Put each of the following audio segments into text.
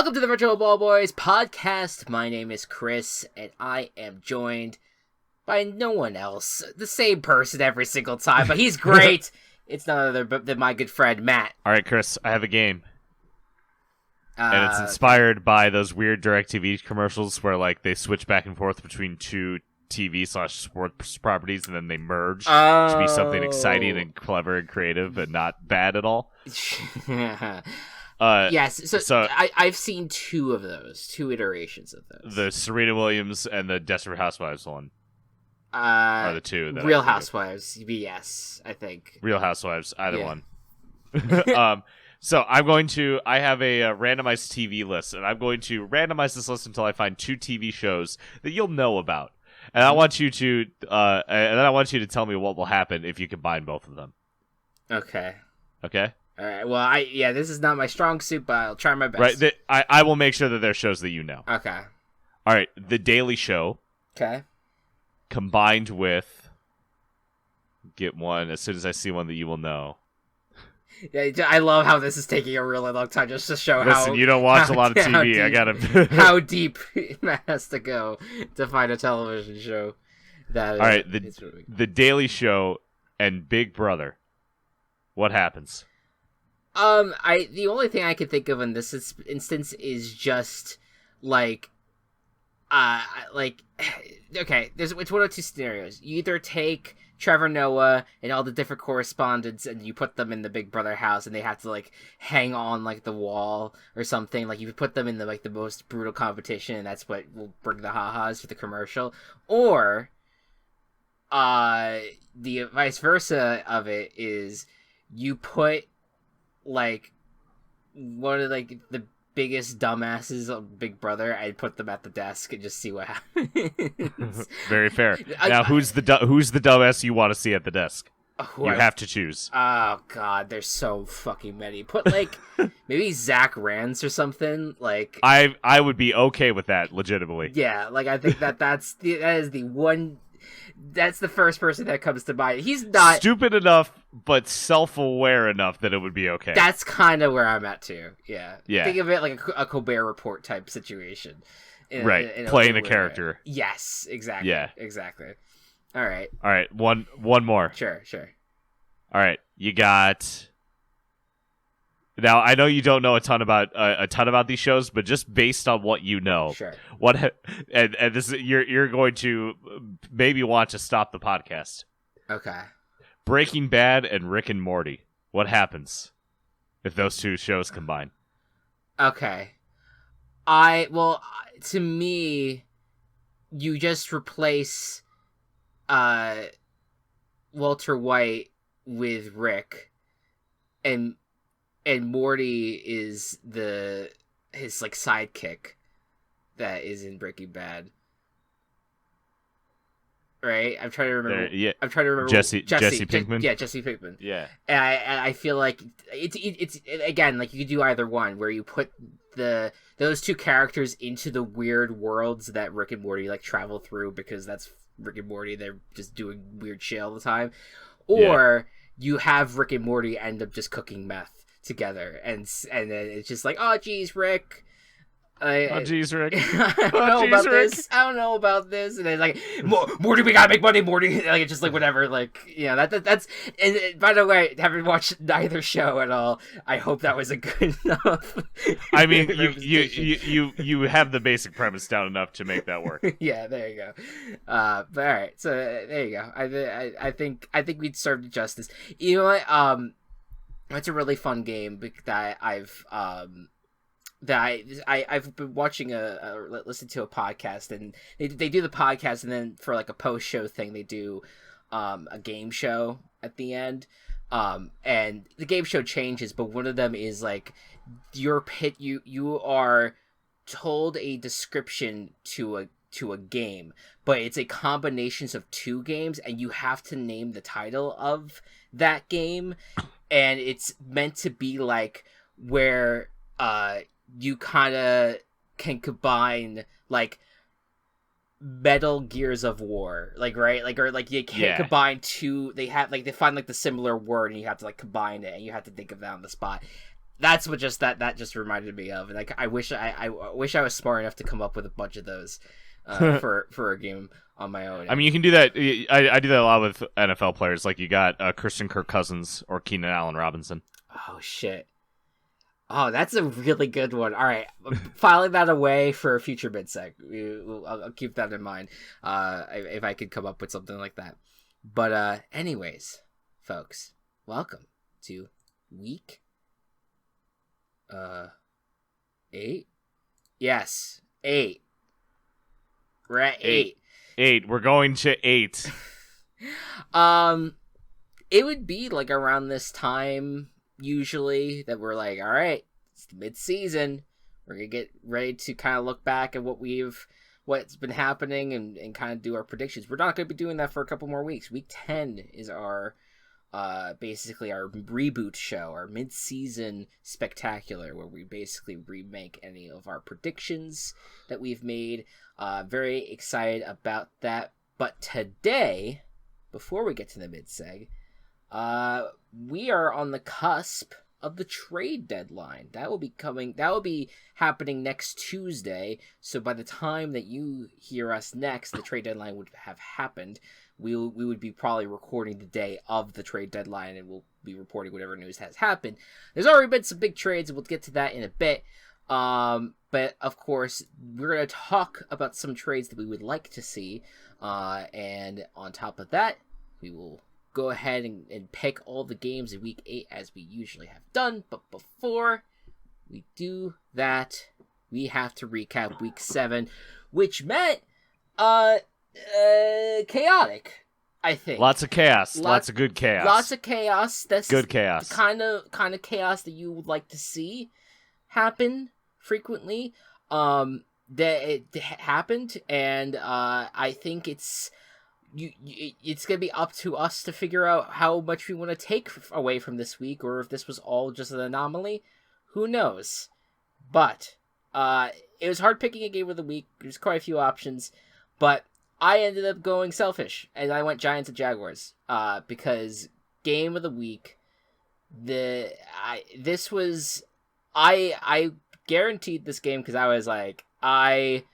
Welcome to the Virtual Ball Boys podcast. My name is Chris, and I am joined by no one else. The same person every single time, but he's great. It's none other than my good friend, Matt. All right, Chris, I have a game. And it's inspired by those weird DirecTV commercials where, like, they switch back and forth between two TV/sports properties and then they merge to be something exciting and clever and creative, but not bad at all. Yes, so I've seen two iterations of those. The Serena Williams and the Desperate Housewives one are the two. That Real Housewives, yes, I think. Real Housewives, either one. So I have a randomized TV list, and I'm going to randomize this list until I find two TV shows that you'll know about. And I want you to, and then I want you to tell me what will happen if you combine both of them. Okay. Okay? All right. Well, this is not my strong suit, but I'll try my best. Right. I will make sure that they're shows that you know. Okay. All right. The Daily Show. Okay. Combined with, get one as soon as I see one that you will know. Yeah, I love how this is taking a really long time just to show how... Listen, you don't watch a lot of TV. I gotta... how deep Matt has to go to find a television show. All right, the Daily Show and Big Brother. What happens? The only thing I can think of in this instance is just, okay, it's one of two scenarios. You either take Trevor Noah and all the different correspondents and you put them in the Big Brother house and they have to, like, hang on, like, the wall or something. Like, you put them in the most brutal competition and that's what will bring the ha-has for the commercial. Or, the vice versa of it is you put, like, one of, like, the biggest dumbasses of Big Brother and put them at the desk and just see what happens. Very fair. Now, who's the dumbass you want to see at the desk? You have to choose. Oh God, there's so fucking many. Put, like, maybe Zach Rance or something. Like, I would be okay with that, legitimately. Yeah, like, I think that is the one. That's the first person that comes to mind. He's not stupid enough, but self-aware enough that it would be okay. That's kind of where I'm at too. Yeah. Yeah. Think of it like a Colbert Report type situation. Right. Playing a character. Yes. Exactly. Yeah. Exactly. All right. One more. Sure. All right. You got. Now, I know you don't know a ton about these shows, but just based on what you know, sure. And this you're going to maybe want to stop the podcast. Okay. Breaking Bad and Rick and Morty. What happens if those two shows combine? Okay. To me, you just replace Walter White with Rick, and Morty is his like sidekick that is in Breaking Bad. Right? I'm trying to remember. I'm trying to remember Jesse Pinkman. Jesse Pinkman. Yeah. And I feel like it's again, like, you could do either one where you put those two characters into the weird worlds that Rick and Morty, like, travel through, because that's Rick and Morty. They're just doing weird shit all the time. Or you have Rick and Morty end up just cooking meth together, and then it's just like, oh geez, Rick. Rick. I don't know about this. And then, like, Morty, we gotta make money, Morty. Like, it's just like whatever. Like, that's. And by the way, having watched neither show at all, I hope that was a good enough. I mean, you have the basic premise down enough to make that work. Yeah, there you go. But all right, so there you go. I think we'd served justice. You know what? It's a really fun game that I've been watching listen to a podcast, and they do the podcast, and then for, like, a post show thing they do a game show at the end, and the game show changes, but one of them is, like, you are told a description to a game, but it's a combination of two games, and you have to name the title of that game, and it's meant to be like where you kind of can combine, like, Metal Gears of War, like, right? Like, or, like, you can't combine two, they find, like, the similar word, and you have to, like, combine it, and you have to think of that on the spot. That's what that just reminded me of, and like I wish I wish I was smart enough to come up with a bunch of those for a game on my own. I mean, you can do that. I do that a lot with NFL players. Like you got Christian Kirk Cousins or Keenan Allen Robinson. Oh shit! Oh, that's a really good one. All right, filing that away for a future mid-seg. I'll keep that in mind. If I could come up with something like that. But anyways, folks, welcome to week 8. Yes, 8. We're at 8. 8. We're going to 8. It would be like around this time usually that we're like, all right, it's mid-season. We're gonna get ready to kind of look back at what's been happening and kind of do our predictions. We're not gonna be doing that for a couple more weeks. Week 10 is our basically our reboot show, our mid-season spectacular, where we basically remake any of our predictions that we've made. Very excited about that. But today, before we get to the mid-seg, we are on the cusp of the trade deadline. That will be happening next Tuesday. So by the time that you hear us next, the trade deadline would have happened. We would be probably recording the day of the trade deadline, and we'll be reporting whatever news has happened. There's already been some big trades, and we'll get to that in a bit. But of course, we're going to talk about some trades that we would like to see. And on top of that, we will go ahead and pick all the games in week 8 as we usually have done. But before we do that, we have to recap week 7, which meant chaotic, I think. Lots of chaos. Lots of good chaos. Lots of chaos. That's good chaos. The kind of chaos that you would like to see happen frequently. That it happened, and I think it's gonna be up to us to figure out how much we want to take away from this week, or if this was all just an anomaly. Who knows? But it was hard picking a game of the week. There's quite a few options, but I ended up going selfish, and I went Giants and Jaguars. Because game of the week, I guaranteed this game because I was like, I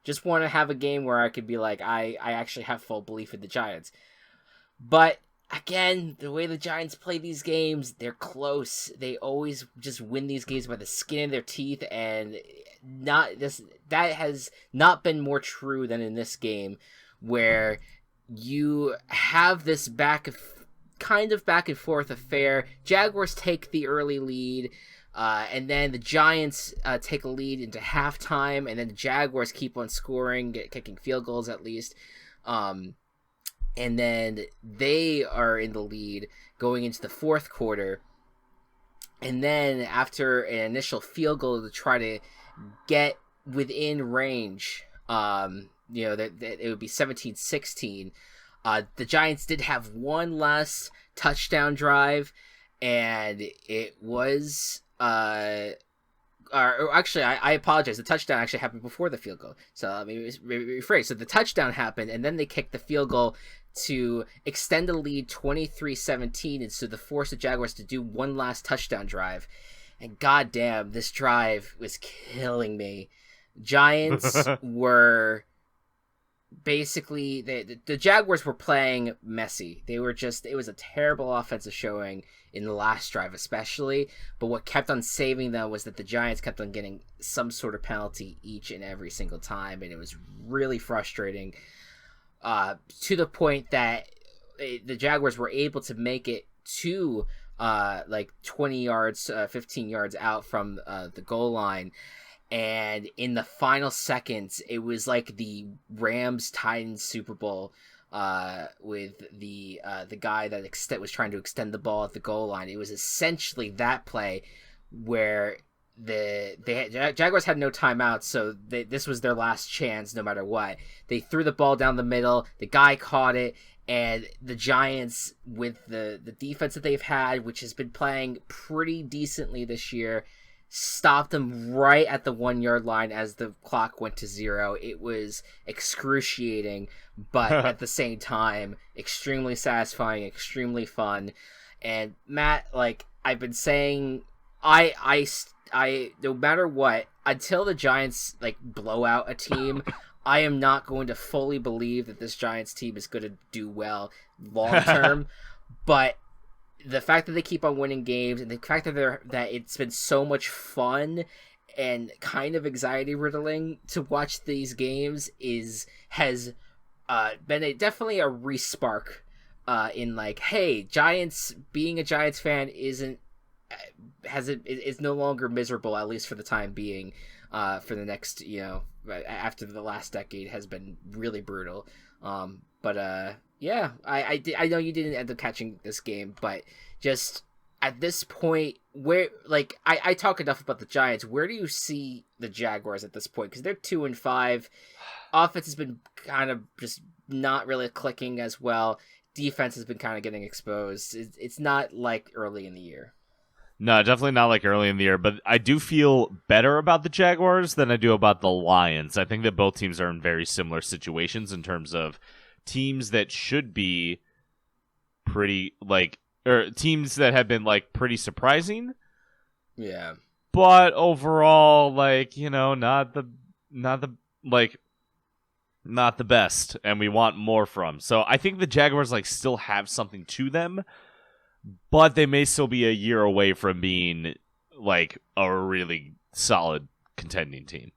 just want to have a game where I could be like, I actually have full belief in the Giants. But again, the way the Giants play these games, they're close. They always just win these games by the skin of their teeth, and that has not been more true than in this game, where you have this kind of back and forth affair. Jaguars take the early lead, and then the Giants take a lead into halftime, and then the Jaguars keep on scoring, kicking field goals at least. And then they are in the lead going into the fourth quarter. And then after an initial field goal to try to get within range, that it would be 17-16. The Giants did have one last touchdown drive, and it was actually, I apologize. The touchdown actually happened before the field goal. So let me rephrase. So the touchdown happened, and then they kicked the field goal to extend the lead 23-17, and so to force the Jaguars to do one last touchdown drive. And goddamn, this drive was killing me. Giants were basically the Jaguars were playing messy. It was a terrible offensive showing in the last drive especially, but what kept on saving them was that the Giants kept on getting some sort of penalty each and every single time, and it was really frustrating, to the point that the Jaguars were able to make it to 20 yards, 15 yards out from the goal line. And in the final seconds, it was like the Rams-Titans Super Bowl with the guy that was trying to extend the ball at the goal line. It was essentially that play where the Jaguars had no timeouts, so this was their last chance no matter what. They threw the ball down the middle, the guy caught it, and the Giants, with the defense that they've had, which has been playing pretty decently this year, stopped them right at the 1 yard line as the clock went to 0. It was excruciating, but at the same time, extremely satisfying, extremely fun. And Matt, like I've been saying I no matter what, until the Giants like blow out a team, I am not going to fully believe that this Giants team is going to do well long term. But the fact that they keep on winning games, and the fact that it's been so much fun and kind of anxiety riddling to watch these games has been definitely a respark in like, hey, Giants, being a Giants fan is no longer miserable, at least for the time being. For the next, after the last decade has been really brutal. Yeah, I know you didn't end up catching this game, but just at this point, where like I talk enough about the Giants, where do you see the Jaguars at this point? Because they're 2-5. Offense has been kind of just not really clicking as well. Defense has been kind of getting exposed. It's not like early in the year. No, definitely not like early in the year, but I do feel better about the Jaguars than I do about the Lions. I think that both teams are in very similar situations in terms of teams that should be pretty, or teams that have been, pretty surprising. Yeah. But overall, not the best, and we want more from. So I think the Jaguars, still have something to them, but they may still be a year away from being a really solid contending team.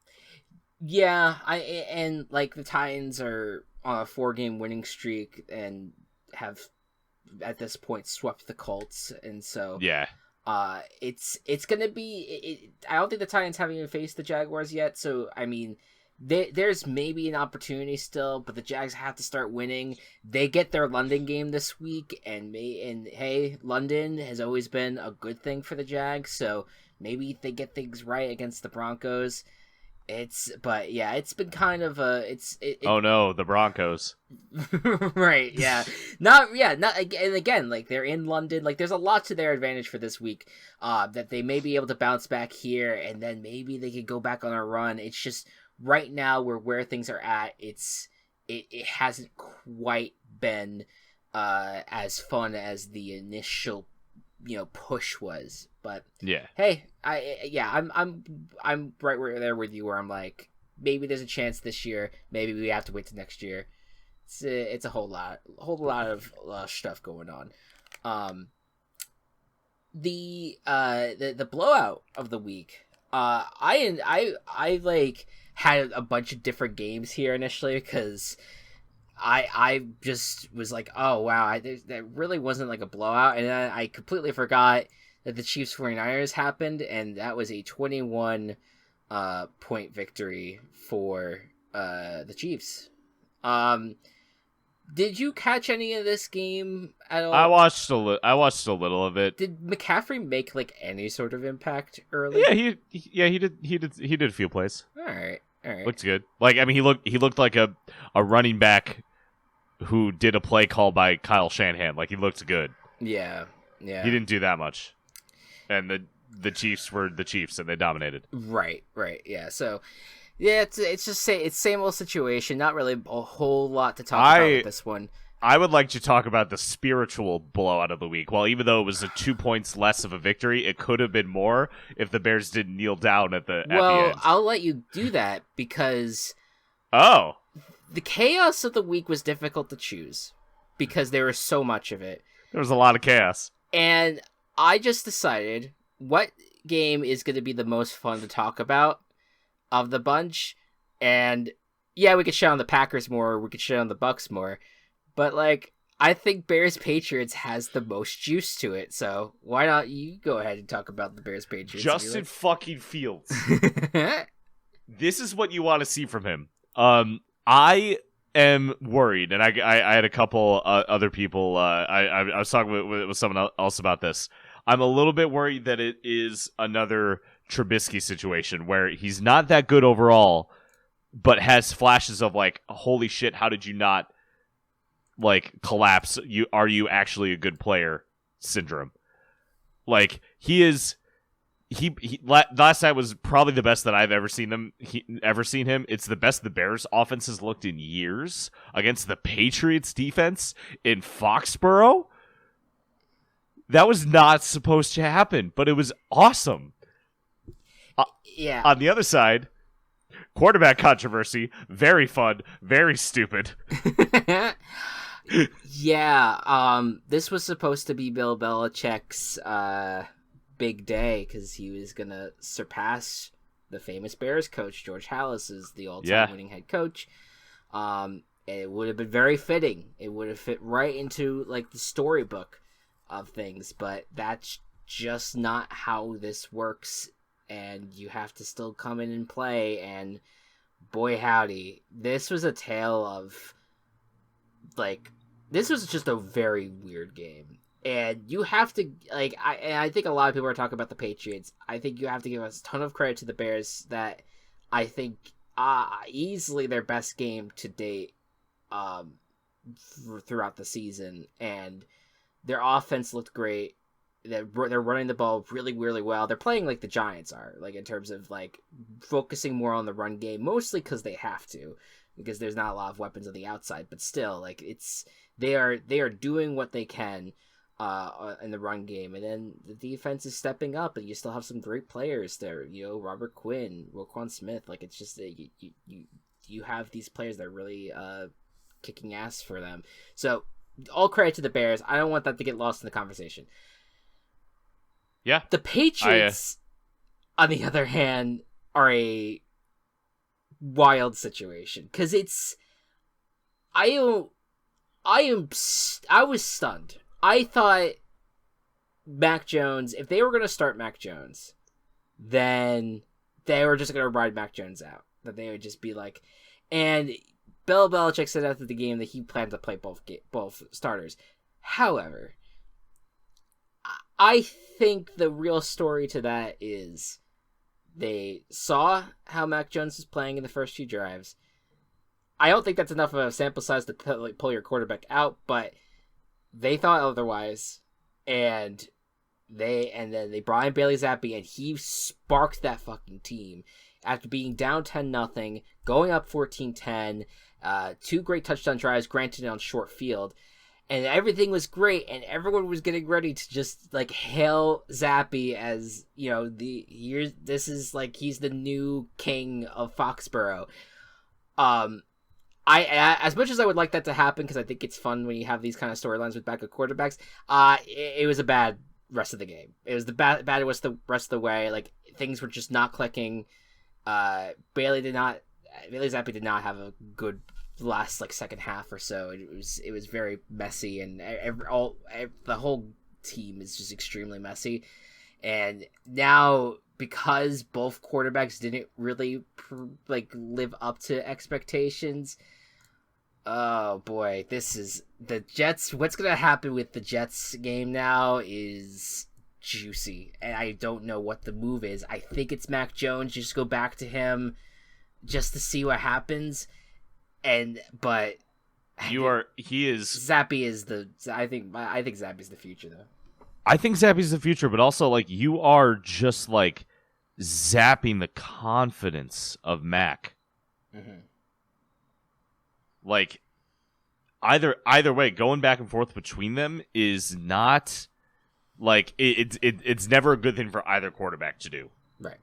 Yeah, the Titans are on a 4-game winning streak and have at this point swept the Colts, and so yeah, it's gonna be. I don't think the Titans haven't even faced the Jaguars yet, so I mean, there's maybe an opportunity still, but the Jags have to start winning. They get their London game this week, and hey, London has always been a good thing for the Jags, so maybe they get things right against the Broncos. It's been kind of oh no, the Broncos. Right, yeah. And again, they're in London, there's a lot to their advantage for this week, that they may be able to bounce back here, and then maybe they could go back on a run. It's just right now where things are at, it hasn't quite been as fun as the initial push was. But yeah, hey, I'm right there with you, where I'm like, maybe there's a chance this year, maybe we have to wait till next year. It's a whole lot of stuff going on. The blowout of the week. I had a bunch of different games here initially, because I just was like, oh wow, that really wasn't a blowout, and then I completely forgot that the Chiefs 49ers happened, and that was a 21 point victory for the Chiefs. Did you catch any of this game at all? I watched a little of it. Did McCaffery make any sort of impact early? Yeah, he did a few plays. All right. Looks good. He looked like a running back who did a play called by Kyle Shanahan. He looked good. Yeah. He didn't do that much. And the Chiefs were the Chiefs, and they dominated. Right, yeah. So, yeah, it's just same old situation. Not really a whole lot to talk about with this one. I would like to talk about the spiritual blowout of the week. Well, even though it was 2 points less of a victory, it could have been more if the Bears didn't kneel down at the end. I'll let you do that, because the chaos of the week was difficult to choose because there was so much of it. There was a lot of chaos. And I just decided what game is going to be the most fun to talk about of the bunch. And yeah, we could shit on the Packers more, we could shit on the Bucks more, but I think Bears-Patriots has the most juice to it, so why not you go ahead and talk about the Bears-Patriots? Justin fucking Fields. This is what you want to see from him. I am worried, and I had a couple other people. I was talking with someone else about this. I'm a little bit worried that it is another Trubisky situation where he's not that good overall, but has flashes of holy shit, how did you not collapse? Are you actually a good player syndrome? He last night was probably the best that I've ever seen him. It's the best the Bears offense has looked in years against the Patriots defense in Foxborough. that was not supposed to happen, but it was awesome. Yeah. On the other side, quarterback controversy, very fun, very stupid. Yeah, this was supposed to be Bill Belichick's big day because he was gonna surpass the famous Bears coach George Halas as the all-time winning head coach. It would have been very fitting. It would have fit right into like the storybook of things, but that's just not how this works. And you have to still come in and play. And boy, howdy, this was a tale of this was just a very weird game. And you have to I think a lot of people are talking about the Patriots. I think you have to give us a ton of credit to the Bears that I think easily their best game to date throughout the season, and their offense looked great. They're running the ball really, really well. They're playing like the Giants are, like in terms of like focusing more on the run game, mostly because they have to, because there's not a lot of weapons on the outside. But still, like they are doing what they can in the run game, and then the defense is stepping up, and you still have some great players there. You know, Robert Quinn, Roquan Smith. Like it's just you have these players that are really kicking ass for them. So all credit to the Bears. I don't want that to get lost in the conversation. Yeah. The Patriots, on the other hand, are a wild situation because I was stunned. I thought Mac Jones, if they were going to start Mac Jones, then they were just going to ride Mac Jones out. That they would just be like, and Bill Belichick said after the game that he planned to play both starters. However, I think the real story to that is they saw how Mac Jones was playing in the first few drives. I don't think that's enough of a sample size to pull your quarterback out, but they thought otherwise, and then they brought in Bailey Zappi, and he sparked that fucking team after being down 10-0, going up 14-10, 2 great touchdown drives, granted on short field. And everything was great, and everyone was getting ready to just like hail Zappi as, you know, this is like he's the new king of Foxborough. I as much as I would like that to happen because I think it's fun when you have these kind of storylines with backup quarterbacks. It was a bad rest of the game. It was the bad was the rest of the way. Like things were just not clicking. Bailey Zappi did not have a good last like second half or so. It was very messy, and the whole team is just extremely messy. And now because both quarterbacks didn't really live up to expectations, oh boy, this is the Jets. What's gonna happen with the Jets game now is juicy, and I don't know what the move is. I think it's Mac Jones. Just go back to him just to see what happens. But Zappi is I think Zappi's the future though. I think Zappi's the future, but also like you are just like zapping the confidence of Mac. Mm-hmm. Like either way, going back and forth between them is not like it's never a good thing for either quarterback to do. Right.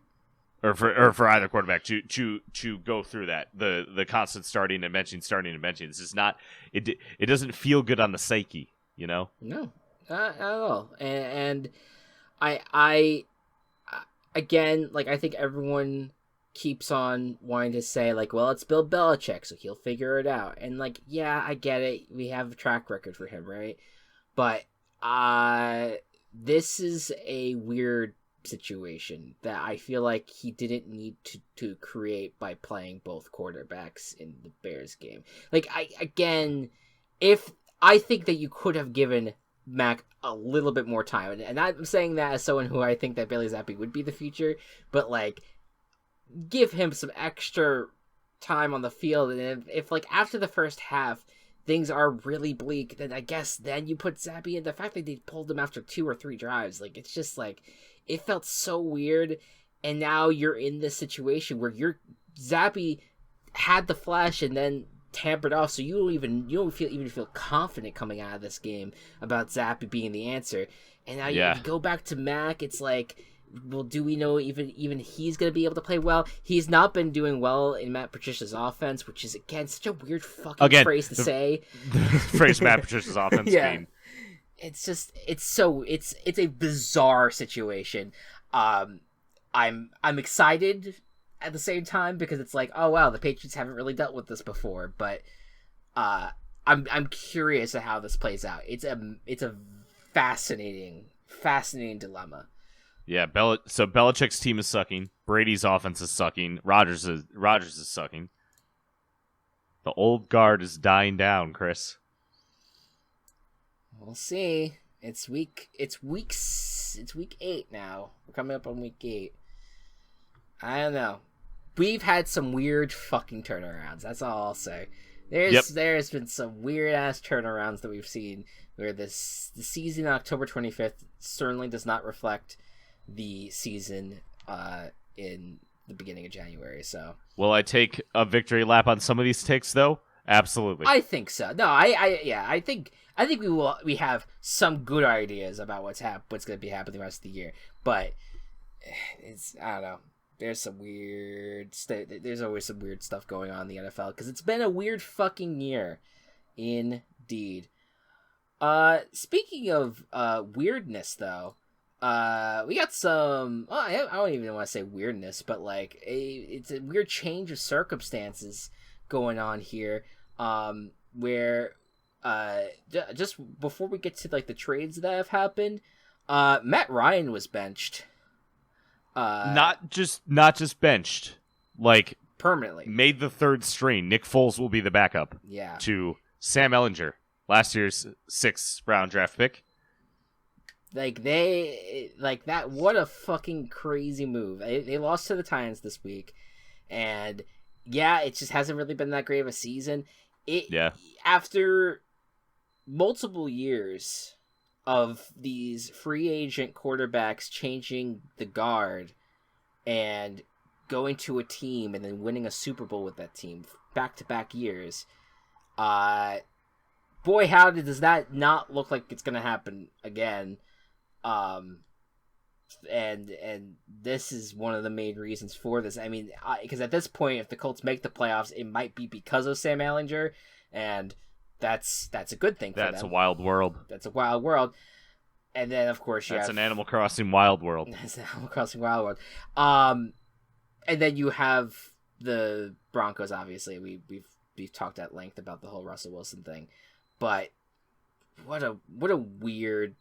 Or for either quarterback to go through that the constant starting and benching. This is not it doesn't feel good on the psyche, you know. No, not at all. And I again, like I think everyone keeps on wanting to say like, well, it's Bill Belichick, so he'll figure it out. And like, yeah, I get it. We have a track record for him, right? But this is a weird situation that I feel like he didn't need to create by playing both quarterbacks in the Bears game. Like if I think that you could have given Mac a little bit more time, and I'm saying that as someone who I think that Bailey Zappi would be the future, but like give him some extra time on the field, and if like after the first half things are really bleak, then I guess then you put Zappi in. The fact that they pulled him after 2 or 3 drives, like it's just like it felt so weird. And now you're in this situation where Zappi had the flash, and then tampered off, so you don't feel confident coming out of this game about Zappy being the answer. And now you go back to Mac, it's like, well, do we know even he's going to be able to play well? He's not been doing well in Matt Patricia's offense, which is, again, such a weird fucking phrase to say. The phrase Matt Patricia's offense. Yeah. It's just, it's a bizarre situation. I'm excited at the same time because it's like, oh wow, the Patriots haven't really dealt with this before, but I'm curious at how this plays out. It's a fascinating dilemma. Yeah, so Belichick's team is sucking. Brady's offense is sucking. Rodgers is sucking. The old guard is dying down, Chris. We'll see. It's week 8 now. We're coming up on week 8. I don't know. We've had some weird fucking turnarounds. That's all I'll say. There's been some weird ass turnarounds that we've seen where the season October 25th certainly does not reflect the season in the beginning of January. So will I take a victory lap on some of these takes though? Absolutely. I think so. No, I think we have some good ideas about what's going to be happening the rest of the year, but I don't know. There's some weird there's always some weird stuff going on in the NFL because it's been a weird fucking year, indeed. Speaking of weirdness, though, we got some. Well, I don't even want to say weirdness, but like it's a weird change of circumstances going on here. Where just before we get to like the trades that have happened, Matt Ryan was benched. Not just benched, like permanently made the third string. Nick Foles will be the backup. Yeah. To Sam Ehlinger, last year's 6th round draft pick. Like that. What a fucking crazy move. They lost to the Titans this week, and yeah, it just hasn't really been that great of a season. After multiple years of these free agent quarterbacks changing the guard and going to a team and then winning a Super Bowl with that team back-to-back years, boy, howdy, does that not look like it's going to happen again. And this is one of the main reasons for this. I mean, because at this point, if the Colts make the playoffs, it might be because of Sam Ehlinger, and that's a good thing for them. That's a wild world. That's a wild world. And then, of course, that's an Animal Crossing wild world. That's an Animal Crossing wild world. And then you have the Broncos. Obviously, we've talked at length about the whole Russell Wilson thing, but what a weird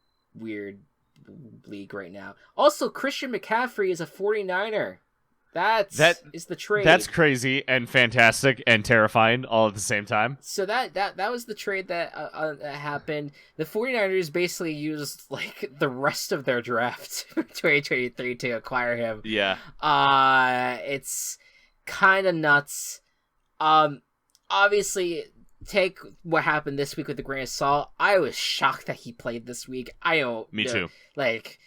league right now. Also, Christian McCaffery is a 49er. That is the trade. That's crazy and fantastic and terrifying all at the same time. So that was the trade that happened. The 49ers basically used like the rest of their draft for 2023 to acquire him. Yeah. It's kind of nuts. Obviously, take what happened this week with a grain of salt. I was shocked that he played this week. Me too. Like,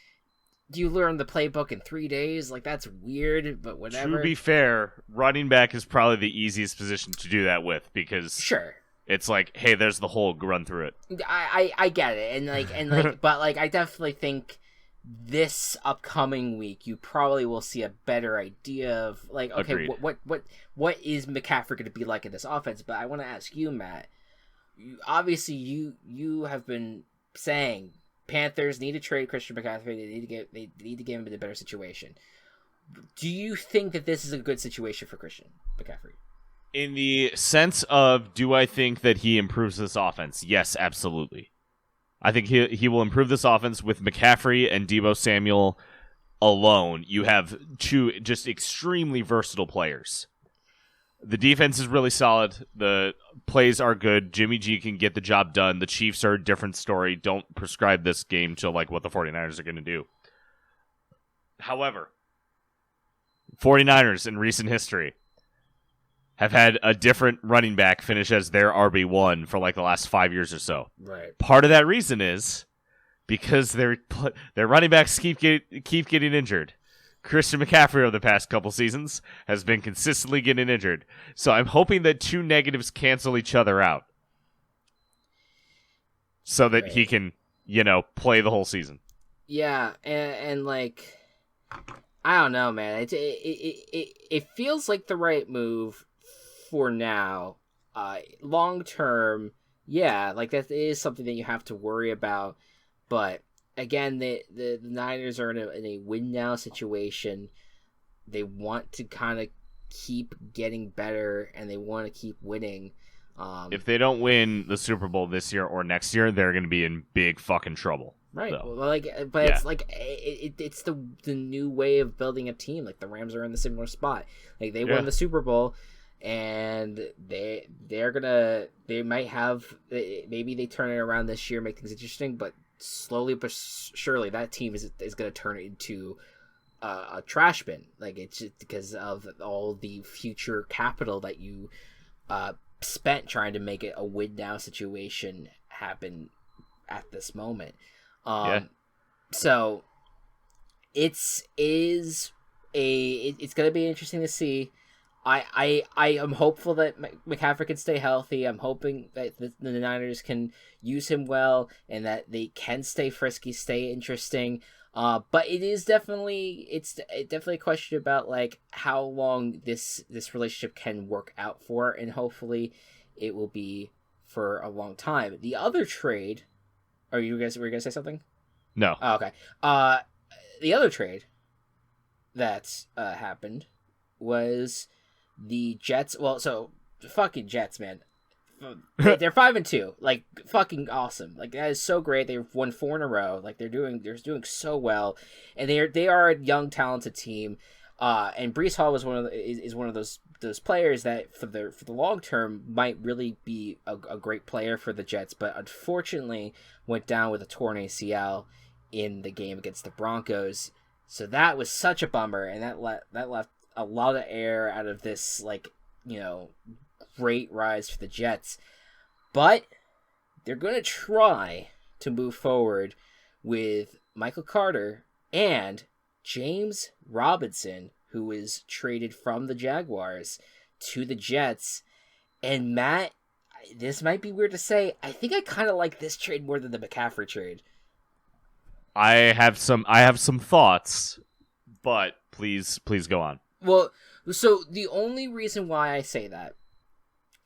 you learn the playbook in 3 days? Like, that's weird, but whatever. To be fair, running back is probably the easiest position to do that with because sure, it's like, hey, there's the hole, run through it. I get it, and but like, I definitely think this upcoming week you probably will see a better idea of like, okay, what is McCaffrey going to be like in this offense? But I want to ask you, Matt. Obviously, you have been saying Panthers need to trade Christian McCaffrey. They need to get him in a better situation. Do you think that this is a good situation for Christian McCaffrey? In the sense of, do I think that he improves this offense? Yes, absolutely. I think he will improve this offense with McCaffrey and Deebo Samuel alone. You have two just extremely versatile players. The defense is really solid. The plays are good. Jimmy G can get the job done. The Chiefs are a different story. Don't prescribe this game to like what the 49ers are going to do. However, 49ers in recent history have had a different running back finish as their RB1 for like the last 5 years or so. Right. Part of that reason is because their running backs keep getting injured. Christian McCaffery over the past couple seasons has been consistently getting injured. So I'm hoping that two negatives cancel each other out. So that he can, play the whole season. Yeah, and like, I don't know, man. It feels like the right move for now. Long term, yeah, like that is something that you have to worry about. But again, the Niners are in a win now situation. They want to kind of keep getting better, and they want to keep winning. If they don't win the Super Bowl this year or next year, they're going to be in big fucking trouble. Right. So. Well, it's like it's the new way of building a team. Like the Rams are in the similar spot. Like they won the Super Bowl, and they might have, maybe they turn it around this year, make things interesting, but slowly but surely that team is going to turn it into a trash bin. Like it's just because of all the future capital that you spent trying to make it a win now situation happen at this moment. So it's gonna be interesting to see. I am hopeful that McCaffrey can stay healthy. I'm hoping that the Niners can use him well and that they can stay frisky, stay interesting. But it is definitely a question about like how long this relationship can work out for, and hopefully it will be for a long time. The other trade, were you gonna say something? No. Oh, okay. The other trade that happened was the Jets. Well, so fucking Jets, man. They're 5-2, like fucking awesome. Like that is so great. They've won 4 in a row. Like they're doing so well, and they are a young, talented team. And Breece Hall was one of those players that for the long term might really be a great player for the Jets, but unfortunately went down with a torn ACL in the game against the Broncos. So that was such a bummer, and that left a lot of air out of this great rise for the Jets. But they're going to try to move forward with Michael Carter and James Robinson, who is traded from the Jaguars to the Jets. And Matt, this might be weird to say, I think I kind of like this trade more than the McCaffrey trade. I have some thoughts, but please go on. Well, so the only reason why I say that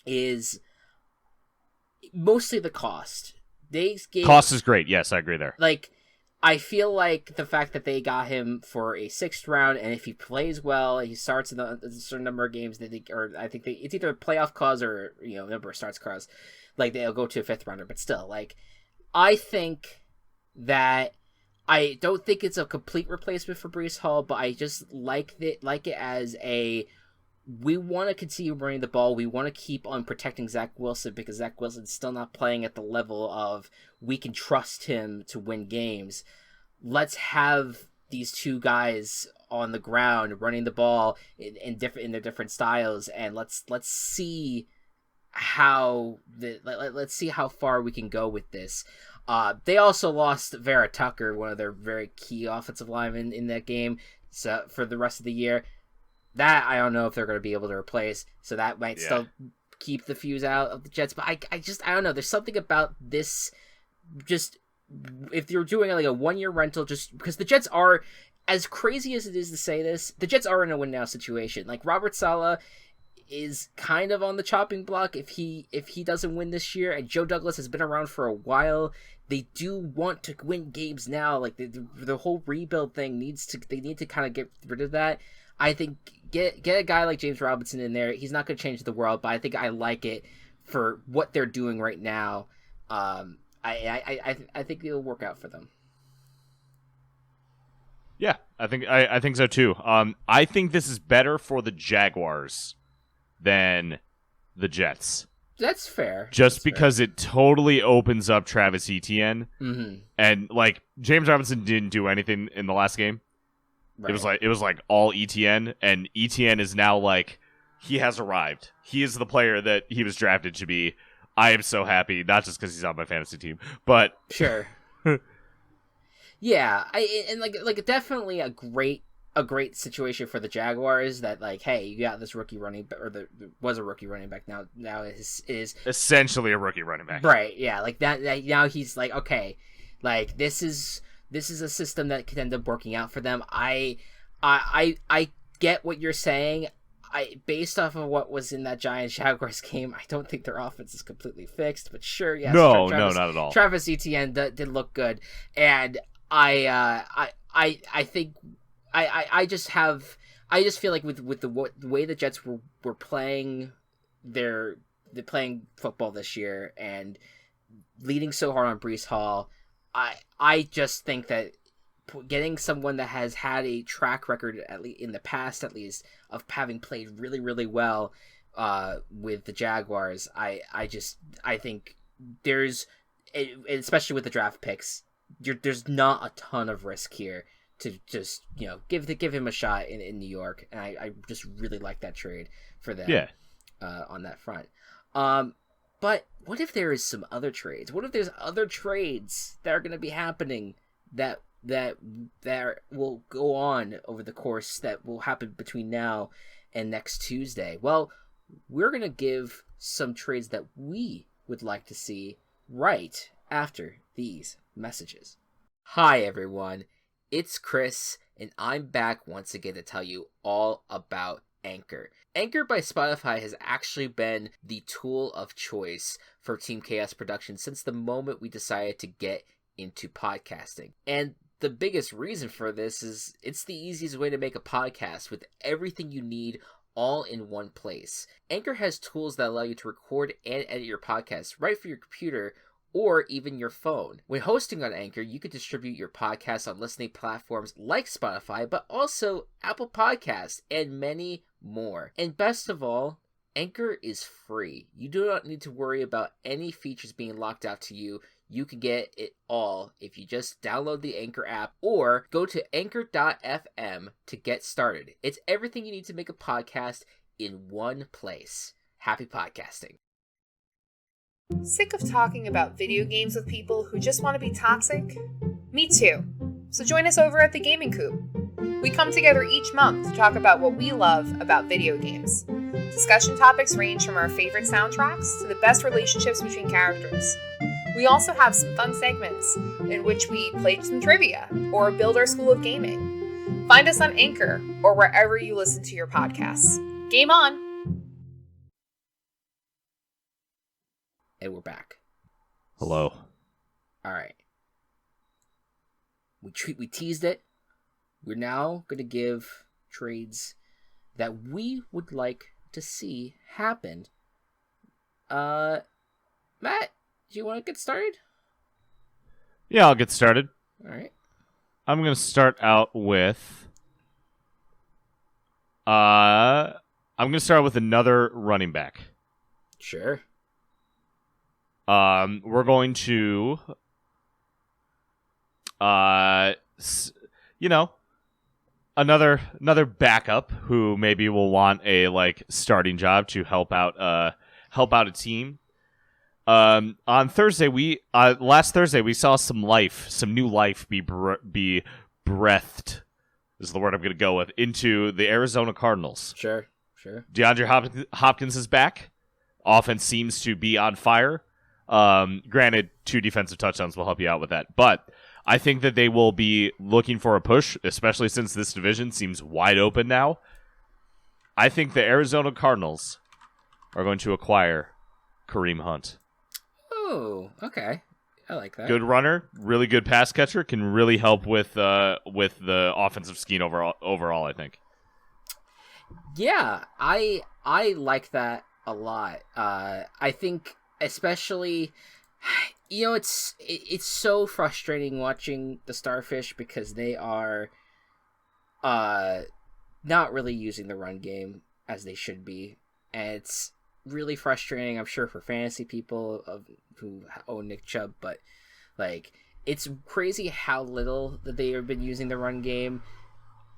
is mostly the cost. Cost is great. Yes, I agree there. Like, I feel like the fact that they got him for a 6th round, and if he plays well, he starts in a certain number of games, it's either a playoff clause or number of starts clause. Like they'll go to a 5th rounder, but still, like I think that I don't think it's a complete replacement for Breece Hall, but I just like it as we want to continue running the ball. We want to keep on protecting Zach Wilson because Zach Wilson's still not playing at the level of we can trust him to win games. Let's have these two guys on the ground running the ball in their different styles, and let's see let's see how far we can go with this. They also lost Vera Tucker, one of their very key offensive linemen in that game, so for the rest of the year. That I don't know if they're going to be able to replace, so that might still keep the fuse out of the Jets. But I don't know. There's something about this, just if you're doing like a 1-year rental, just because the Jets are, as crazy as it is to say this, the Jets are in a win now situation. Like Robert Saleh is kind of on the chopping block if he doesn't win this year, and Joe Douglas has been around for a while. They do want to win games now. Like the whole rebuild thing they need to kind of get rid of that. I think get a guy like James Robinson in there. He's not going to change the world, but I think I like it for what they're doing right now. I think it'll work out for them. Yeah, I think so too. I think this is better for the Jaguars than the Jets. That's fair. Just because it totally opens up Travis Etienne, and like James Robinson didn't do anything in the last game. Right. It was like all Etienne, and Etienne is now like he has arrived. He is the player that he was drafted to be. I am so happy, not just because he's on my fantasy team, but sure. Yeah, and like definitely a great a great situation for the Jaguars that, like, hey, you got this rookie running back, or was a rookie running back, now is essentially a rookie running back. Right, yeah, like that now he's like, okay, like this is a system that could end up working out for them. I get what you're saying. Based off of what was in that Giants-Jaguars game, I don't think their offense is completely fixed, but sure, yes. No, not at all. Travis Etienne did look good, and I think I just feel like with the way the Jets were playing they're playing football this year and leading so hard on Breece Hall, I just think that getting someone that has had a track record, at least in the past, at least, of having played really, really well with the Jaguars, I think there's, especially with the draft picks, there's not a ton of risk here to just, give him a shot in New York, and I just really like that trade for them. Yeah. On that front. But what if there is some other trades? What if there's other trades that are going to be happening that will go on over the course that will happen between now and next Tuesday? Well, we're going to give some trades that we would like to see right after these messages. Hi, everyone. It's Chris, and I'm back once again to tell you all about Anchor. Anchor by Spotify has actually been the tool of choice for Team Chaos Production since the moment we decided to get into podcasting. And the biggest reason for this is it's the easiest way to make a podcast with everything you need all in one place. Anchor has tools that allow you to record and edit your podcast right from your computer or even your phone. When hosting on Anchor, you can distribute your podcast on listening platforms like Spotify, but also Apple Podcasts and many more. And best of all, Anchor is free. You do not need to worry about any features being locked out to you. You can get it all if you just download the Anchor app or go to anchor.fm to get started. It's everything you need to make a podcast in one place. Happy podcasting. Sick of talking about video games with people who just want to be toxic? Me too. So join us over at the Gaming Coop. We come together each month to talk about what we love about video games. Discussion topics range from our favorite soundtracks to the best relationships between characters. We also have some fun segments in which we play some trivia or build our school of gaming. Find us on Anchor or wherever you listen to your podcasts. Game on! And we're back. Hello. All right. We teased it. We're now going to give trades that we would like to see happen. Matt, do you want to get started? Yeah, I'll get started. All right. I'm going to start out with another running back. Sure. We're going to, another backup who maybe will want a starting job to help out a team. On Thursday, last Thursday we saw some new life be breathed, is the word I'm going to go with, into the Arizona Cardinals. Sure. DeAndre Hopkins is back. Offense seems to be on fire. Granted, 2 defensive touchdowns will help you out with that, but I think that they will be looking for a push, especially since this division seems wide open now. I think the Arizona Cardinals are going to acquire Kareem Hunt. Oh, okay. I like that. Good runner, really good pass catcher, can really help with the offensive scheme overall, I think. Yeah, I like that a lot. I think especially, it's so frustrating watching the Starfish because they are not really using the run game as they should be, and it's really frustrating, I'm sure, for fantasy people who own Nick Chubb, but it's crazy how little that they have been using the run game.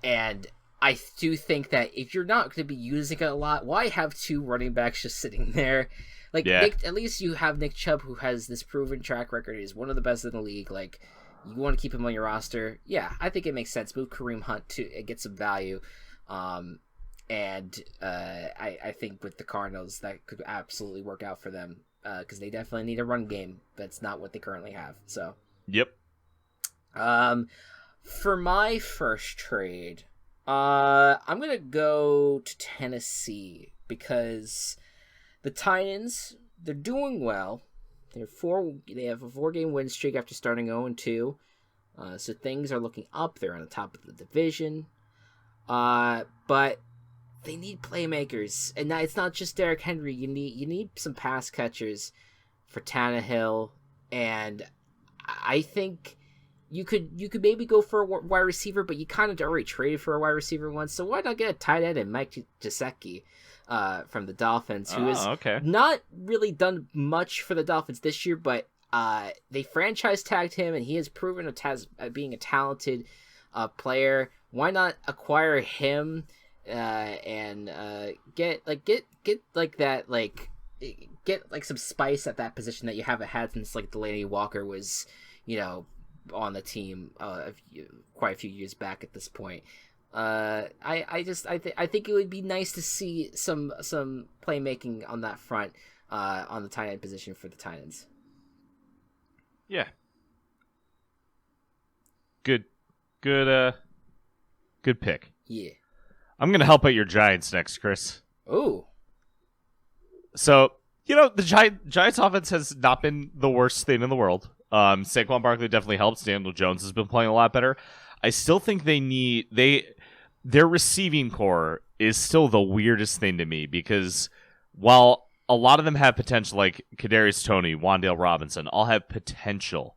And I do think that if you're not going to be using it a lot, why have 2 running backs just sitting there? Yeah. Nick, at least you have Nick Chubb, who has this proven track record. He's one of the best in the league. you want to keep him on your roster. Yeah, I think it makes sense. Move Kareem Hunt to get some value. And I think with the Cardinals, that could absolutely work out for them because they definitely need a run game. That's not what they currently have. So, yep. For my first trade, I'm gonna go to Tennessee because the Titans, they're doing well. They have a 4-game win streak after starting 0-2. So things are looking up. They're on the top of the division. But they need playmakers, and it's not just Derrick Henry. You need some pass catchers for Tannehill, and I think you could maybe go for a wide receiver, but you kind of already traded for a wide receiver once, so why not get a tight end and Mike Gesicki from the Dolphins, who has not really done much for the Dolphins this year, but they franchise tagged him, and he has proven being a talented player. Why not acquire him and get some spice at that position that you haven't had since like Delaney Walker was, on the team quite a few years back at this point. I think it would be nice to see some playmaking on that front on the tight end position for the Titans. Yeah. Good pick. Yeah. I'm going to help out your Giants next, Chris. Ooh. So, the Giants offense has not been the worst thing in the world. Saquon Barkley definitely helps. Daniel Jones has been playing a lot better. I still think their receiving core is still the weirdest thing to me because while a lot of them have potential, like Kadarius Toney, Wan'Dale Robinson, all have potential,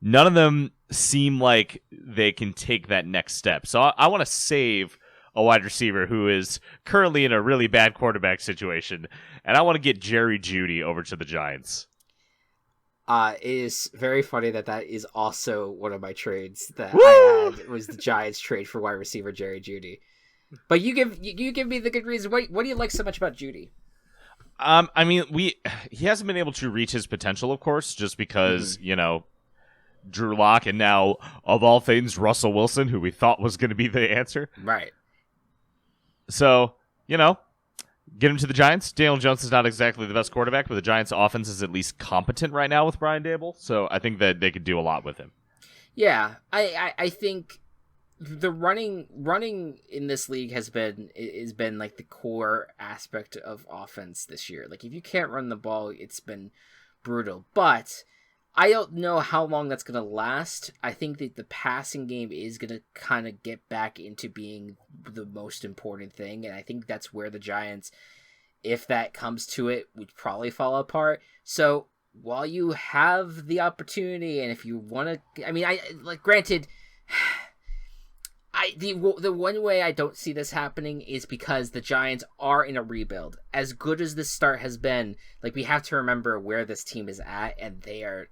none of them seem like they can take that next step. So I want to save a wide receiver who is currently in a really bad quarterback situation, and I want to get Jerry Jeudy over to the Giants. It is very funny that is also one of my trades that I had was the Giants trade for wide receiver Jerry Jeudy. But you give me the good reason. What do you like so much about Jeudy? I mean, he hasn't been able to reach his potential, of course, just because Drew Lock and now of all things Russell Wilson, who we thought was going to be the answer. Right. So get him to the Giants. Daniel Jones is not exactly the best quarterback, but the Giants' offense is at least competent right now with Brian Daboll. So I think that they could do a lot with him. Yeah, I think the running in this league has been like the core aspect of offense this year. Like if you can't run the ball, it's been brutal. But I don't know how long that's going to last. I think that the passing game is going to kind of get back into being the most important thing. And I think that's where the Giants, if that comes to it, would probably fall apart. So while you have the opportunity and if you want to, granted, the one way I don't see this happening is because the Giants are in a rebuild. As good as this start has been, we have to remember where this team is at, and they're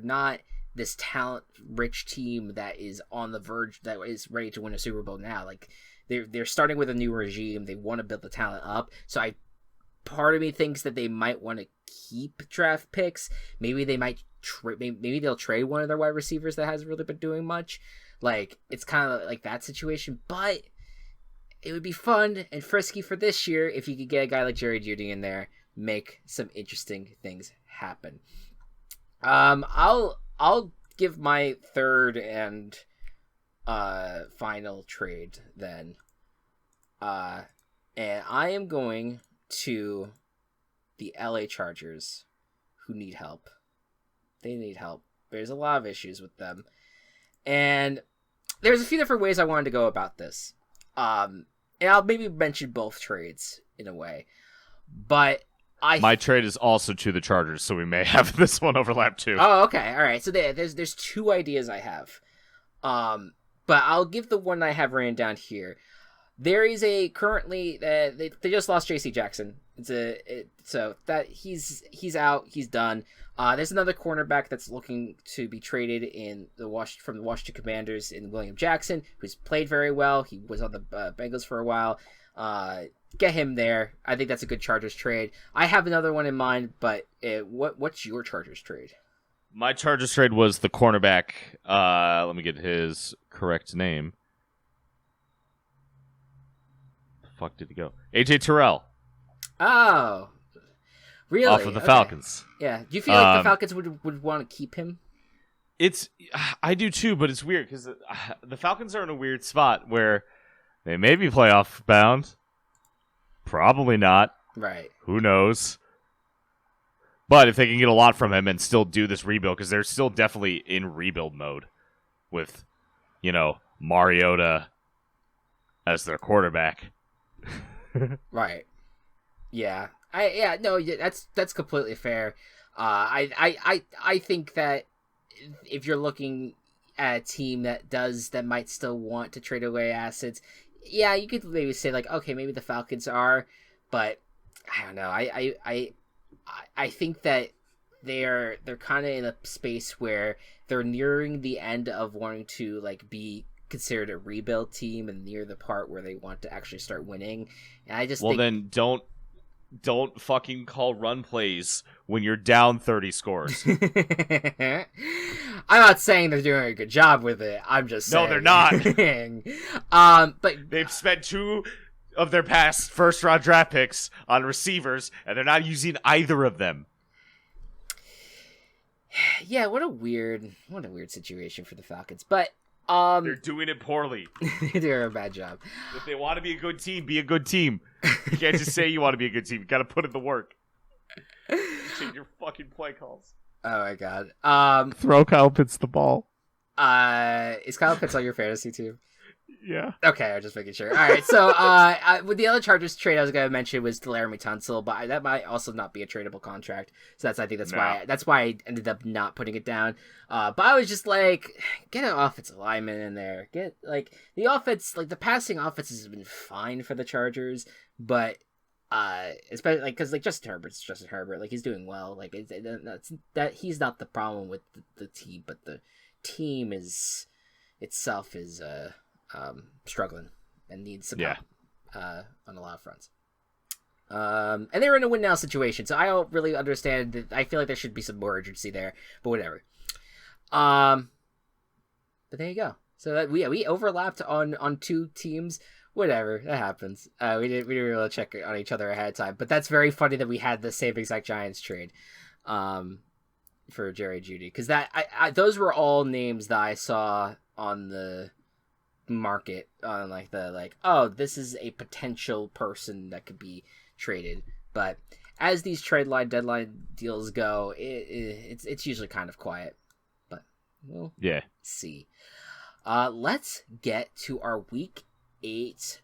not this talent-rich team that is on the verge, that is ready to win a Super Bowl now. They're starting with a new regime. They want to build the talent up. So part of me thinks that they might want to keep draft picks. Maybe they might maybe they'll trade one of their wide receivers that hasn't really been doing much. It's kind of like that situation, but it would be fun and frisky for this year if you could get a guy like Jerry Jeudy in there, make some interesting things happen. I'll give my third and final trade then. And I am going to the LA Chargers, who need help. They need help. There's a lot of issues with them. And there's a few different ways I wanted to go about this. And I'll maybe mention both trades in a way. But my trade is also to the Chargers, so we may have this one overlap too. Oh, okay. All right. So there's two ideas I have. But I'll give the one I have written down here. There is currently they just lost J.C. Jackson. So that he's out. He's done. There's another cornerback that's looking to be traded from the Washington Commanders in William Jackson, who's played very well. He was on the Bengals for a while. Get him there. I think that's a good Chargers trade. I have another one in mind, but what's your Chargers trade? My Chargers trade was the cornerback. Let me get his correct name. The fuck did he go? AJ Terrell. Oh, really? Off of the Falcons. Yeah. Do you feel like the Falcons would want to keep him? I do too, but it's weird because the Falcons are in a weird spot where they may be playoff bound. Probably not. Right. Who knows? But if they can get a lot from him and still do this rebuild, because they're still definitely in rebuild mode with, Mariota as their quarterback. Right. Yeah. That's completely fair. I think that if you're looking at a team that might still want to trade away assets, yeah, you could maybe say like, okay, maybe the Falcons are, but I don't know. I think that they're kind of in a space where they're nearing the end of wanting to like be considered a rebuild team and near the part where they want to actually start winning. And I just then don't fucking call run plays when you're down 30 scores. I'm not saying they're doing a good job with it. I'm just saying. No, they're not. But they've spent 2 of their past first-round draft picks on receivers, and they're not using either of them. Yeah, what a weird situation for the Falcons. But they're doing it poorly. They're doing a bad job. If they want to be a good team, be a good team. You can't just say you want to be a good team. You got to put in the work. Change your fucking play calls. Oh my god. Throw Kyle Pitts the ball. Is Kyle Pitts on your fantasy team? Yeah. Okay, I was just making sure. All right, so with the other Chargers trade I was going to mention was Laramie Tunsil, but that might also not be a tradable contract. So that's why I ended up not putting it down. But I was just like, get an offensive lineman in there. Get like the offense, like the passing offense has been fine for the Chargers, but especially like because like Justin Herbert, like he's doing well. Like that he's not the problem with the team, but the team itself is struggling and needs some help on a lot of fronts. And they're in a win now situation, so I don't really understand that. I feel like there should be some more urgency there, but whatever. But there you go. So that we overlapped on 2 teams. Whatever, that happens. We didn't really check on each other ahead of time, but that's very funny that we had the same exact Giants trade for Jerry Jeudy, because that those were all names that I saw on the market on this is a potential person that could be traded. But as these deadline deals go, it's usually kind of quiet, but we'll see. Let's get to our week 8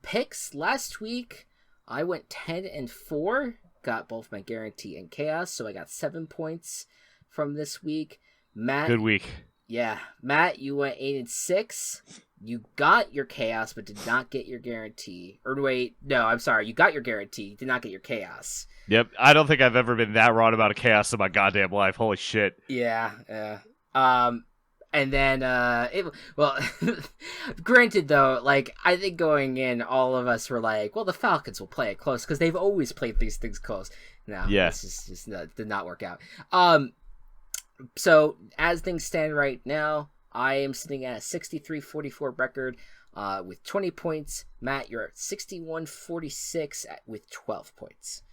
picks. Last week I went 10-4, got both my guarantee and chaos, so I got 7 points from this week. Matt, good week. Yeah, Matt, you went 8-6. You got your chaos, but did not get your guarantee. Or wait, no, I'm sorry. You got your guarantee, did not get your chaos. Yep, I don't think I've ever been that wrong about a chaos in my goddamn life. Holy shit. Yeah. And then, granted though, like, I think going in, all of us were like, well, the Falcons will play it close, because they've always played these things close. No, this just did not work out. So, as things stand right now, I am sitting at a 63-44 record with 20 points. Matt, you're at 61-46 with 12 points.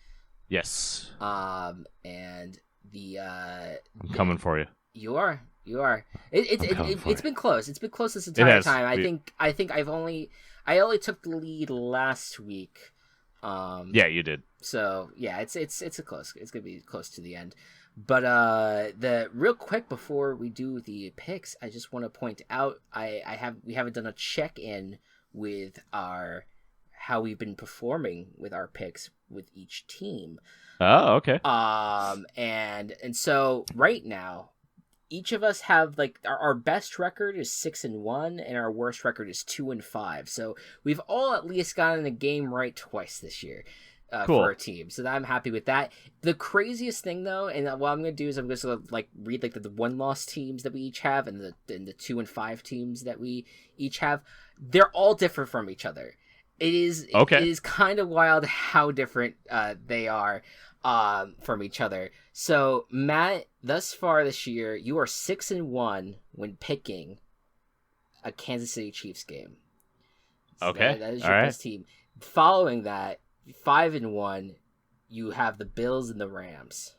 Yes. And the I'm coming for you. You are. It's been close. It's been close this entire time. I think I only took the lead last week. Yeah, you did. So yeah, it's a close. It's gonna be close to the end. But the real quick before we do the picks, I just want to point out we haven't done a check-in with how we've been performing with our picks with each team. Oh, okay. And so right now, each of us have like our best record is 6-1 and our worst record is 2-5. So we've all at least gotten a game right twice this year. Cool. For our team, so I'm happy with that. The craziest thing though, and what I'm gonna do is I'm just gonna like read like the 1-loss teams that we each have and the 2-5 teams that we each have. They're all different from each other. It is kind of wild how different they are. from each other. So Matt, thus far this year, you are 6-1 when picking a Kansas City Chiefs game. So Okay, that is your best team. Following that, 5-1, you have the Bills and the Rams.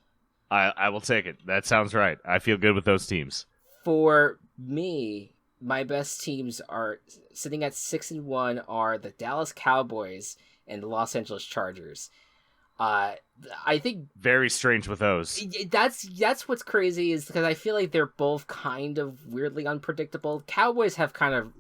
I will take it. That sounds right. I feel good with those teams. For me, my best teams are sitting at 6-1 are the Dallas Cowboys and the Los Angeles Chargers. I think very strange with those. That's what's crazy is because I feel like they're both kind of weirdly unpredictable. Cowboys have kind of,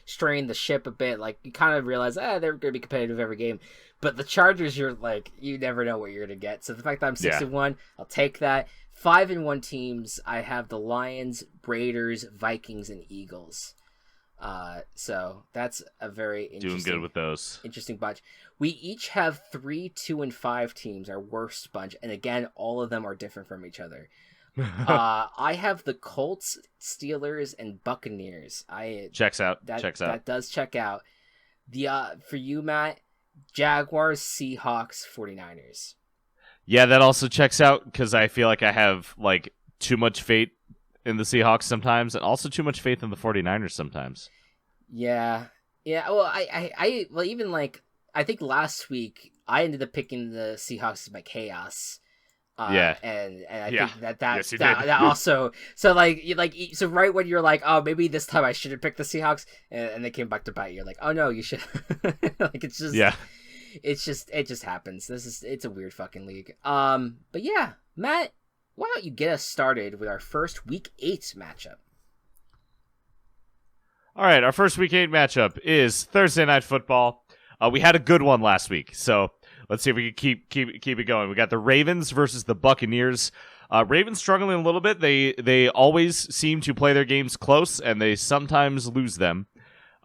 strained the ship a bit. Like, you kind of realize, they're going to be competitive every game. But the Chargers, you're like, you never know what you're going to get. So the fact that I'm 6-1, I'll take that. 5-1 teams, I have the Lions, Raiders, Vikings, and Eagles. So that's a very interesting, doing good with those. Interesting bunch. We each have 3, 2, and 5 teams, our worst bunch. And again, all of them are different from each other. I have the Colts, Steelers, and Buccaneers. Checks out. That does check out. For you, Matt, Jaguars, Seahawks, 49ers. Yeah, that also checks out because I feel like I have too much faith in the Seahawks sometimes, and also too much faith in the 49ers sometimes. Yeah. Well, I think last week I ended up picking the Seahawks as my chaos. And I think that also so so right when you're like, oh, maybe this time I should have picked the Seahawks, and they came back to bite you. You're like, oh no, you should. It just happens. It's a weird fucking league. But yeah, Matt, why don't you get us started with our first Week 8 matchup? All right, our first Week 8 matchup is Thursday Night Football. We had a good one last week, so let's see if we can keep it going. We got the Ravens versus the Buccaneers. Ravens struggling a little bit. They always seem to play their games close, and they sometimes lose them.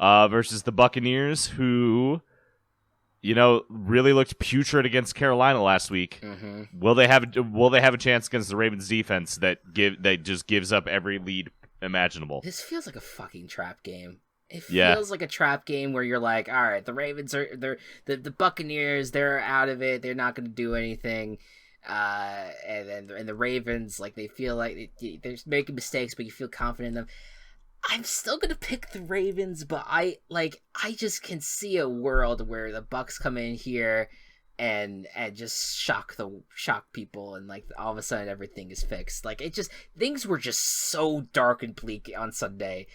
Versus the Buccaneers, who, really looked putrid against Carolina last week. Mm-hmm. Will they have a chance against the Ravens defense that just gives up every lead imaginable? This feels like a fucking trap game. It feels like a trap game where you're like, all right, the Ravens the Buccaneers, they're out of it. They're not going to do anything. And the Ravens, they feel like they're making mistakes, but you feel confident in them. I'm still going to pick the Ravens, but I just can see a world where the Bucs come in here and just shock people, and all of a sudden everything is fixed. Things were just so dark and bleak on Sunday.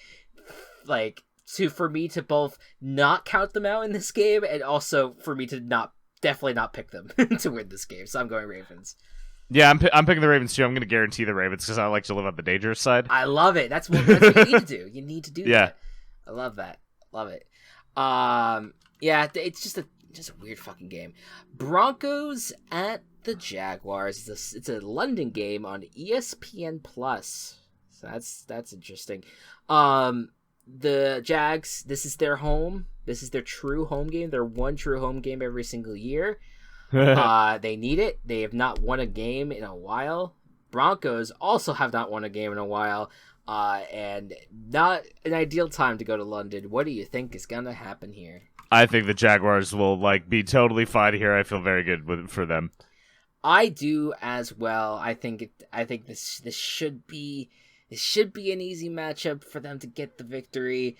For me to both not count them out in this game, and also for me to definitely not pick them to win this game. So I'm going Ravens. Yeah, I'm picking the Ravens too. I'm going to guarantee the Ravens because I like to live on the dangerous side. I love it. That's what you need to do. You need to do that. I love that. Love it. It's just a weird fucking game. Broncos at the Jaguars. It's a London game on ESPN Plus. So that's interesting. The Jags, this is their home. This is their true home game. Their one true home game every single year. They need it. They have not won a game in a while. Broncos also have not won a game in a while. And not an ideal time to go to London. What do you think is going to happen here? I think the Jaguars will be totally fine here. I feel very good for them. I do as well. I think this should be an easy matchup for them to get the victory.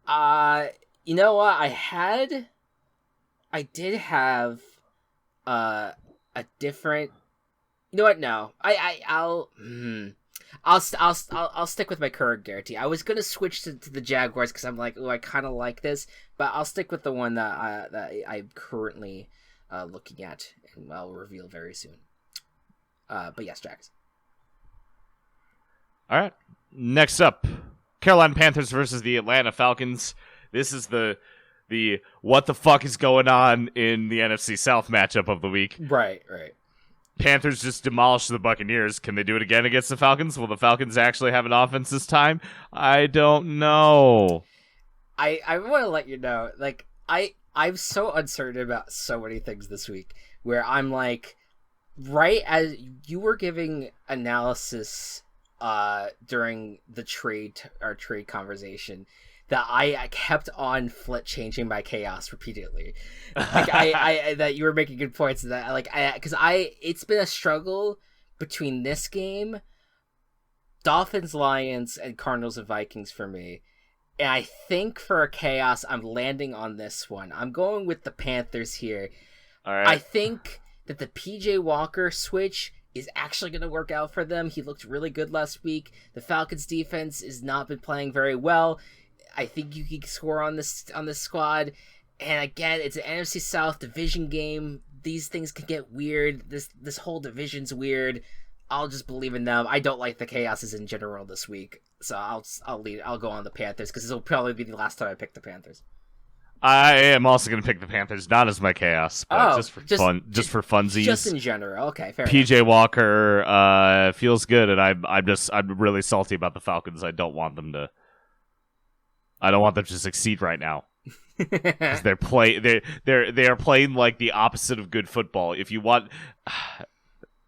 You know what? I did have a different. You know what? No, I'll stick with my current guarantee. I was gonna switch to the Jaguars because I'm like, oh, I kind of like this, but I'll stick with the one that I'm currently looking at, and I'll reveal very soon. But yes, Jags. All right. Next up, Carolina Panthers versus the Atlanta Falcons. This is the what the fuck is going on in the NFC South matchup of the week. Right. Panthers just demolished the Buccaneers. Can they do it again against the Falcons? Will the Falcons actually have an offense this time? I don't know. I want to let you know, I'm so uncertain about so many things this week, where I'm like, right as you were giving analysis during the trade conversation, that I kept on changing my chaos repeatedly. Like I that you were making good points that it's been a struggle between this game, Dolphins, Lions, and Cardinals and Vikings for me. And I think for a chaos, I'm landing on this one. I'm going with the Panthers here. All right. I think that the PJ Walker switch is actually going to work out for them. He looked really good last week. The Falcons defense has not been playing very well. I think you can score on this squad. And again, it's an NFC South division game. These things can get weird. This whole division's weird. I'll just believe in them. I don't like the chaoses in general this week, so I'll go on the Panthers because this will probably be the last time I pick the Panthers. I am also going to pick the Panthers, not as my chaos, but just for funsies. Just in general. Okay, fair PJ enough. Walker feels good, and I'm really salty about the Falcons. I don't want them to succeed right now. Because they are playing like the opposite of good football. If you want,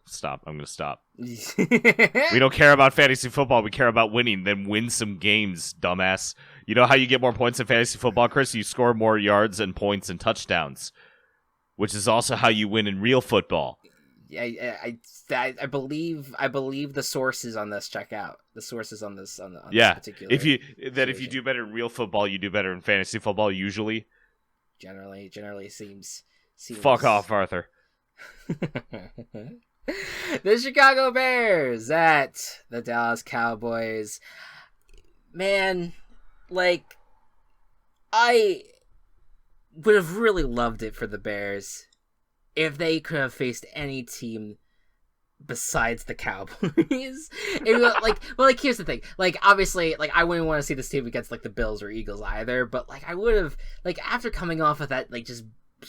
stop. I'm gonna stop. We don't care about fantasy football. We care about winning. Then win some games, dumbass. You know how you get more points in fantasy football, Chris? You score more yards and points and touchdowns, which is also how you win in real football. I believe the sources on this check out. The sources on this on yeah. This particular. If you do better in real football, you do better in fantasy football. Usually, generally seems. Fuck off, Arthur. The Chicago Bears at the Dallas Cowboys. Man, like, I would have really loved it for the Bears if they could have faced any team besides the Cowboys. Here's the thing. Like, obviously, like, I wouldn't want to see this team against, like, the Bills or Eagles either, but, like, I would have, like, after coming off of that, like, just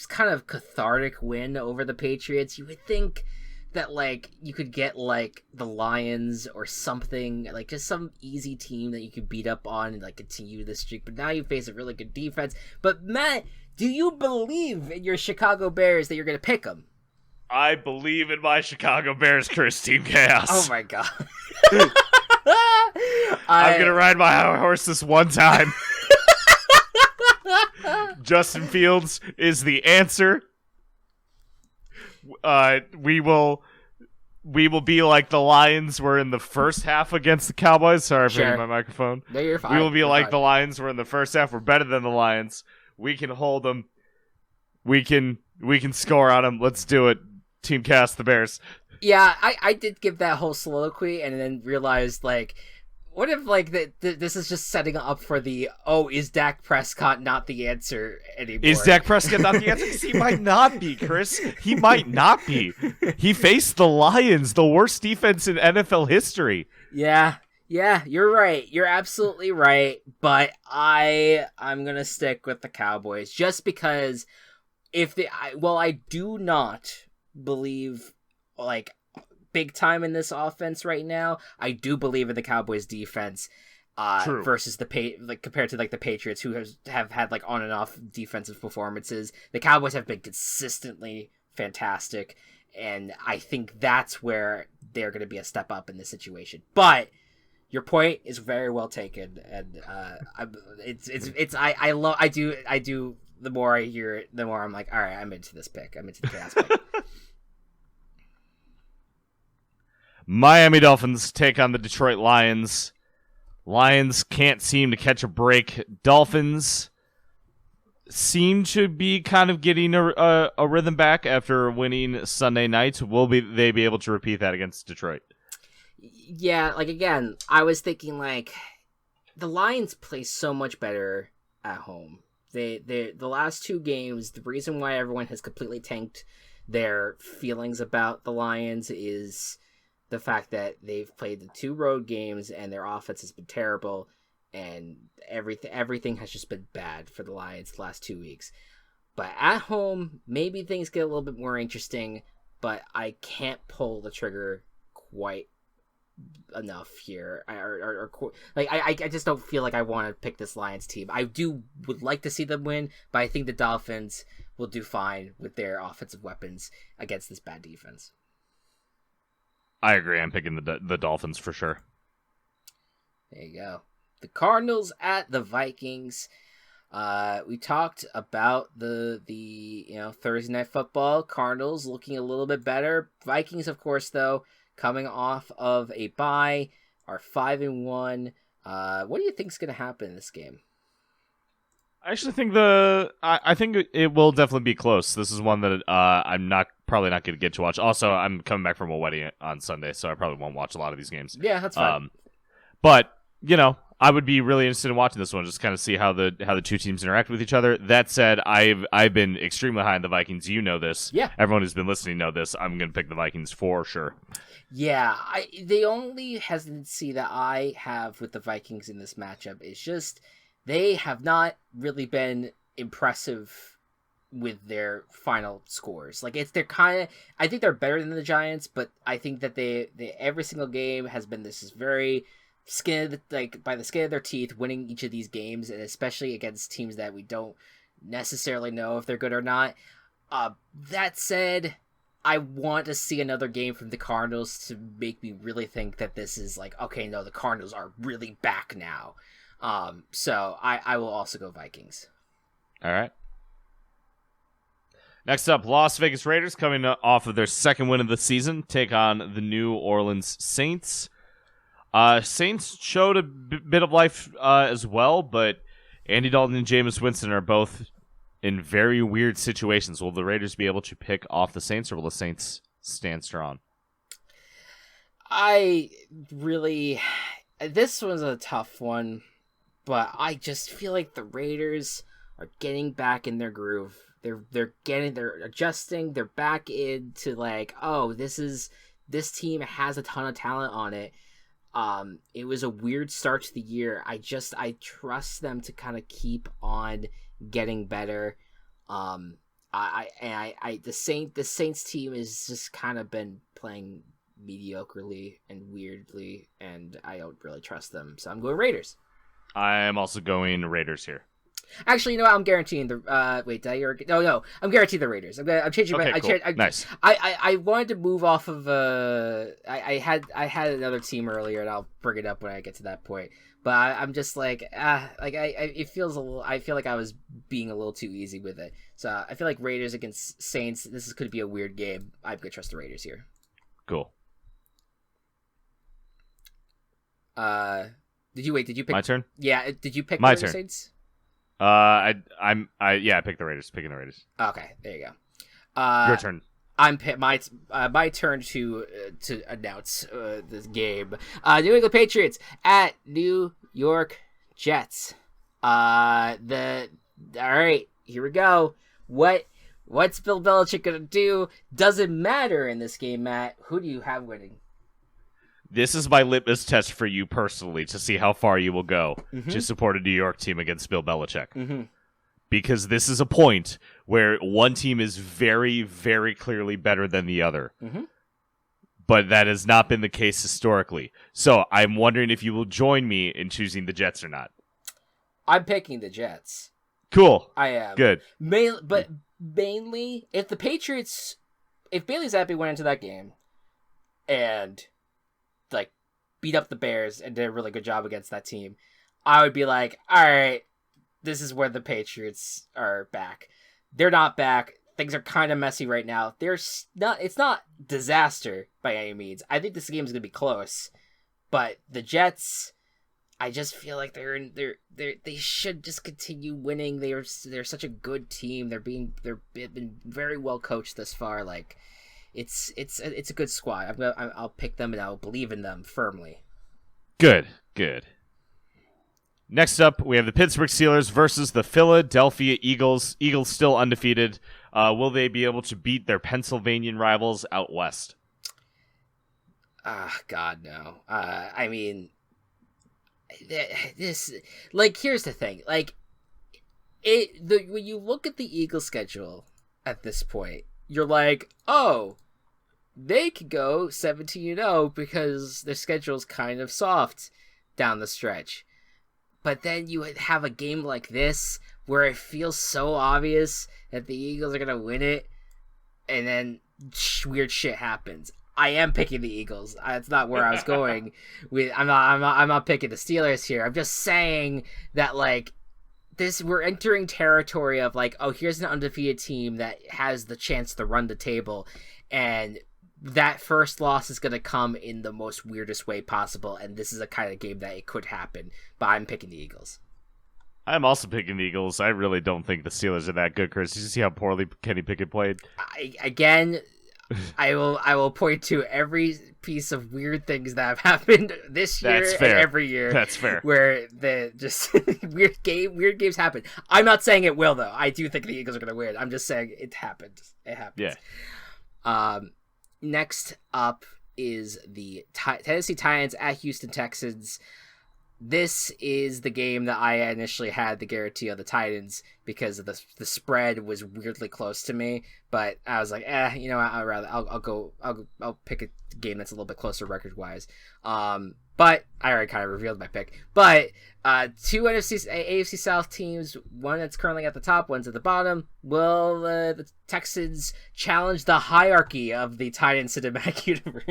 kind of cathartic win over the Patriots, you would think that, like, you could get, like, the Lions or something, like, just some easy team that you could beat up on and, like, continue this streak. But now you face a really good defense. But, Matt, do you believe in your Chicago Bears that you're going to pick them? I believe in my Chicago Bears, Chris. Team Chaos. Oh, my God. I'm going to ride my horse this one time. Justin Fields is the answer. We will be like the Lions were in the first half against the Cowboys. Sorry for hitting my microphone. No, you're fine. We will be like the Lions were in the first half. We're better than the Lions. We can hold them. We can score on them. Let's do it. Team Cast the Bears. Yeah, I did give that whole soliloquy and then realized, like, what if, like, this is just setting up for is Dak Prescott not the answer anymore? Is Dak Prescott not the answer? Because he might not be, Chris. He might not be. He faced the Lions, the worst defense in NFL history. Yeah, you're right. You're absolutely right. But I'm going to stick with the Cowboys just because I do not believe, like, big time in this offense right now. I do believe in the Cowboys defense versus compared to, like, the Patriots, who have had, like, on and off defensive performances. The Cowboys have been consistently fantastic, and I think that's where they're going to be a step up in this situation. But your point is very well taken, and I do. The more I hear it, the more I'm like, all right, I'm into this pick. I'm into the chaos pick. Miami Dolphins take on the Detroit Lions. Lions can't seem to catch a break. Dolphins seem to be kind of getting a rhythm back after winning Sunday night. Will they be able to repeat that against Detroit? Yeah, like, again, I was thinking, like, the Lions play so much better at home. The last two games, the reason why everyone has completely tanked their feelings about the Lions is the fact that they've played the two road games and their offense has been terrible, and everything has just been bad for the Lions the last 2 weeks. But at home, maybe things get a little bit more interesting, but I can't pull the trigger quite enough here. I just don't feel like I want to pick this Lions team. I would like to see them win, but I think the Dolphins will do fine with their offensive weapons against this bad defense. I agree. I'm picking the Dolphins for sure. There you go. the Cardinals at the Vikings. We talked about the Thursday Night Football. Cardinals looking a little bit better. Vikings, of course, though, coming off of a bye, are 5-1. What do you think is going to happen in this game? I actually think I think it will definitely be close. This is one that I'm probably not going to get to watch. Also, I'm coming back from a wedding on Sunday, so I probably won't watch a lot of these games. Yeah, that's fine. But I would be really interested in watching this one, just kind of see how the two teams interact with each other. That said, I've been extremely high on the Vikings. You know this. Yeah. Everyone who's been listening know this. I'm going to pick the Vikings for sure. Yeah, the only hesitancy that I have with the Vikings in this matchup is just they have not really been impressive with their final scores. Like I think they're better than the Giants, but I think that they every single game has been this is very by the skin of their teeth, winning each of these games, and especially against teams that we don't necessarily know if they're good or not. That said, I want to see another game from the Cardinals to make me really think that this is like, okay, no, the Cardinals are really back now. So I will also go Vikings. All right. Next up, Las Vegas Raiders coming off of their second win of the season, take on the New Orleans Saints. Saints showed a bit of life as well, but Andy Dalton and Jameis Winston are both in very weird situations. Will the Raiders be able to pick off the Saints, or will the Saints stand strong? This was a tough one, but I just feel like the Raiders are getting back in their groove. They're adjusting. They're back into like, oh, this team has a ton of talent on it. It was a weird start to the year. I trust them to kind of keep on getting better. The Saints team has just kind of been playing mediocrely and weirdly, and I don't really trust them. So I'm going Raiders. I am also going Raiders here. Actually, you know what? I'm guaranteeing the. Wait, did I hear? No. I'm guaranteeing the Raiders. I'm changing my. Cool. Nice. I wanted to move off of. I had another team earlier, and I'll bring it up when I get to that point. But I'm just like, it feels a little. I feel like I was being a little too easy with it. So I feel like Raiders against Saints. Could be a weird game. I'm gonna trust the Raiders here. Cool. Did you pick my turn? Yeah. Did you pick my the turn? Saints? I picked the Raiders. Picking the Raiders. Okay, there you go. Your turn. My turn to announce this game. New England Patriots at New York Jets. All right, here we go. What's Bill Belichick gonna do? Doesn't matter in this game, Matt. Who do you have winning? This is my litmus test for you personally to see how far you will go to support a New York team against Bill Belichick. Mm-hmm. Because this is a point where one team is very, very clearly better than the other. Mm-hmm. But that has not been the case historically. So I'm wondering if you will join me in choosing the Jets or not. I'm picking the Jets. Cool. I am. Good. But mainly, if Bailey Zappi went into that game and like beat up the Bears and did a really good job against that team, I would be like, all right, this is where the Patriots are back. They're not back. Things are kind of messy right now. It's not disaster by any means. I think this game is going to be close, but the Jets, I just feel like they should just continue winning. They're such a good team. They've been very well coached thus far. Like, it's a good squad. I'll pick them and I'll believe in them firmly. Good. Next up, we have the Pittsburgh Steelers versus the Philadelphia Eagles. Eagles still undefeated. Will they be able to beat their Pennsylvanian rivals out west? God, no. I mean, this, like, here's the thing. Like, when you look at the Eagles schedule at this point, you're like, oh, they could go 17-0 because their schedule's kind of soft down the stretch. But then you would have a game like this where it feels so obvious that the Eagles are going to win it, and then weird shit happens. I am picking the Eagles. That's not where I was going. I'm not picking the Steelers here. I'm just saying that like this, we're entering territory of like, oh, here's an undefeated team that has the chance to run the table, and that first loss is going to come in the most weirdest way possible, and this is a kind of game that it could happen, but I'm picking the Eagles. I'm also picking the Eagles. I really don't think the Steelers are that good, Chris. Did you see how poorly Kenny Pickett played? I will point to every piece of weird things that have happened this year and every year. That's fair. Where the just weird games happen. I'm not saying it will though. I do think the Eagles are going to win. I'm just saying it happened. It happens. Yeah. Next up is the Tennessee Titans at Houston Texans. This is the game that I initially had the guarantee of the Titans because of the spread was weirdly close to me, but I was like, you know, I'll pick a game that's a little bit closer record wise. But I already kind of revealed my pick. But two AFC South teams, one that's currently at the top, one's at the bottom. Will the Texans challenge the hierarchy of the Titan cinematic universe?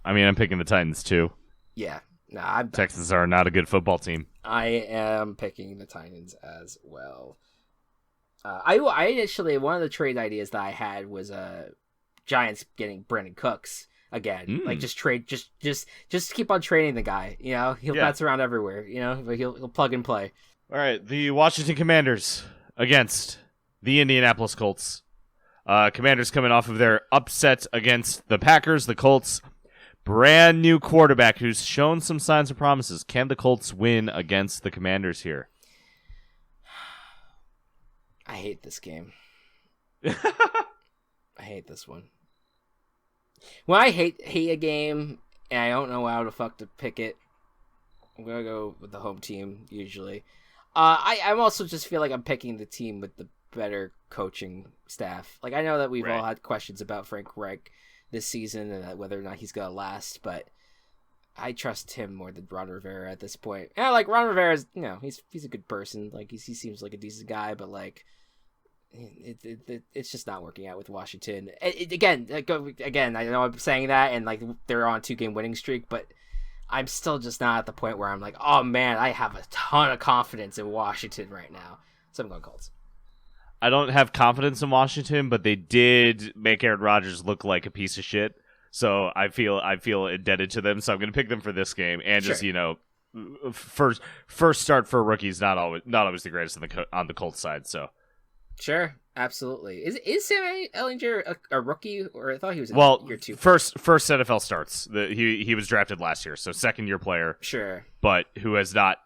I mean, I'm picking the Titans too. Yeah. Texans are not a good football team. I am picking the Titans as well. I initially, one of the trade ideas that I had was Giants getting Brandon Cooks again. Like just keep on trading the guy. You know, he'll bounce around everywhere. You know, but he'll plug and play. All right, the Washington Commanders against the Indianapolis Colts. Commanders coming off of their upset against the Packers. The Colts, brand new quarterback who's shown some signs of promises. Can the Colts win against the Commanders here? I hate this game. I hate this one. When I hate a game and I don't know how the fuck to pick it, I'm gonna go with the home team usually. I'm also just feel like I'm picking the team with the better coaching staff. Like, I know that we've all had questions about Frank Reich this season and whether or not he's gonna last, but I trust him more than Ron Rivera at this point. Yeah, like Ron Rivera's, you know, he's a good person. Like he seems like a decent guy, but like it's just not working out with Washington. Again, I know I'm saying that, and like they're on a 2-game winning streak, but I'm still just not at the point where I'm like, oh man, I have a ton of confidence in Washington right now. So I'm going Colts. I don't have confidence in Washington, but they did make Aaron Rodgers look like a piece of shit. So I feel indebted to them. So I'm going to pick them for this game, and just, you know, first start for rookies, not always the greatest on the Colts side. So sure, absolutely. Is Sam Ehlinger a rookie, or I thought he was year 2? First NFL starts. He was drafted last year, so second year player. Sure, but who has not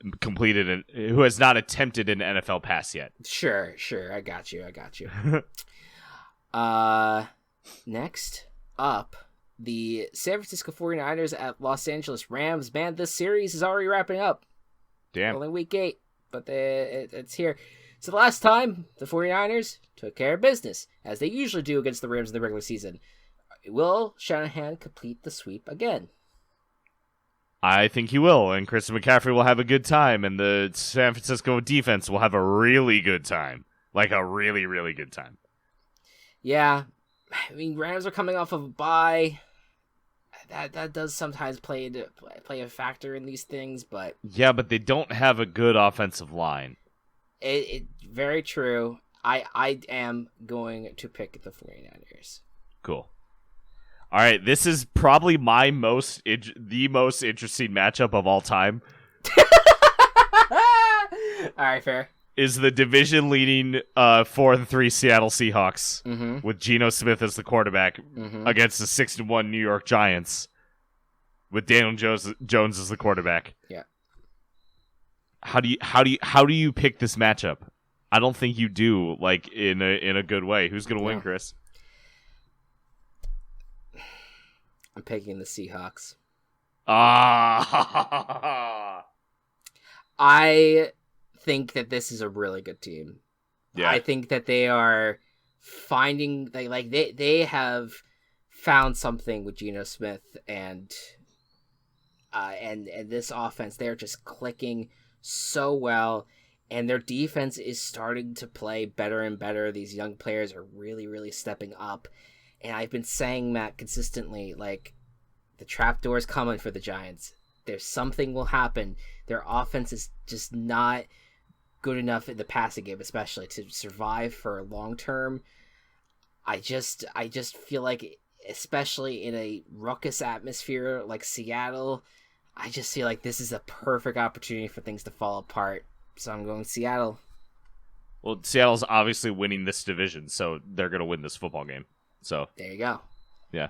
attempted an NFL pass yet. Sure. I got you. Next up, the San Francisco 49ers at Los Angeles Rams. Man, this series is already wrapping up. Damn. Only week 8, but it's here. So the last time, the 49ers took care of business, as they usually do against the Rams in the regular season. Will Shanahan complete the sweep again? I think he will, and Christian McCaffery will have a good time, and the San Francisco defense will have a really good time. Like a really, really good time. Yeah. I mean, Rams are coming off of a bye. That does sometimes play a factor in these things, but... Yeah, but they don't have a good offensive line. It very true. I am going to pick the 49ers. Cool. All right, this is probably the most interesting matchup of all time. All right, fair. Is the division-leading 4-3 Seattle Seahawks with Geno Smith as the quarterback against the 6-1 New York Giants with Daniel Jones as the quarterback. Yeah. How do you pick this matchup? I don't think you do, like, in a good way. Who's gonna win, Chris? I'm picking the Seahawks. I think that this is a really good team. Yeah. I think that they are finding they have found something with Geno Smith and this offense. They're just clicking so well. and their defense is starting to play better and better. These young players are really, really stepping up. And I've been saying that consistently, like, the trapdoor's coming for the Giants. There's something will happen. Their offense is just not good enough in the passing game, especially to survive for long term. I just feel like, especially in a ruckus atmosphere like Seattle, I just feel like this is a perfect opportunity for things to fall apart. So I'm going Seattle. Well, Seattle's obviously winning this division, so they're going to win this football game. So there you go. Yeah.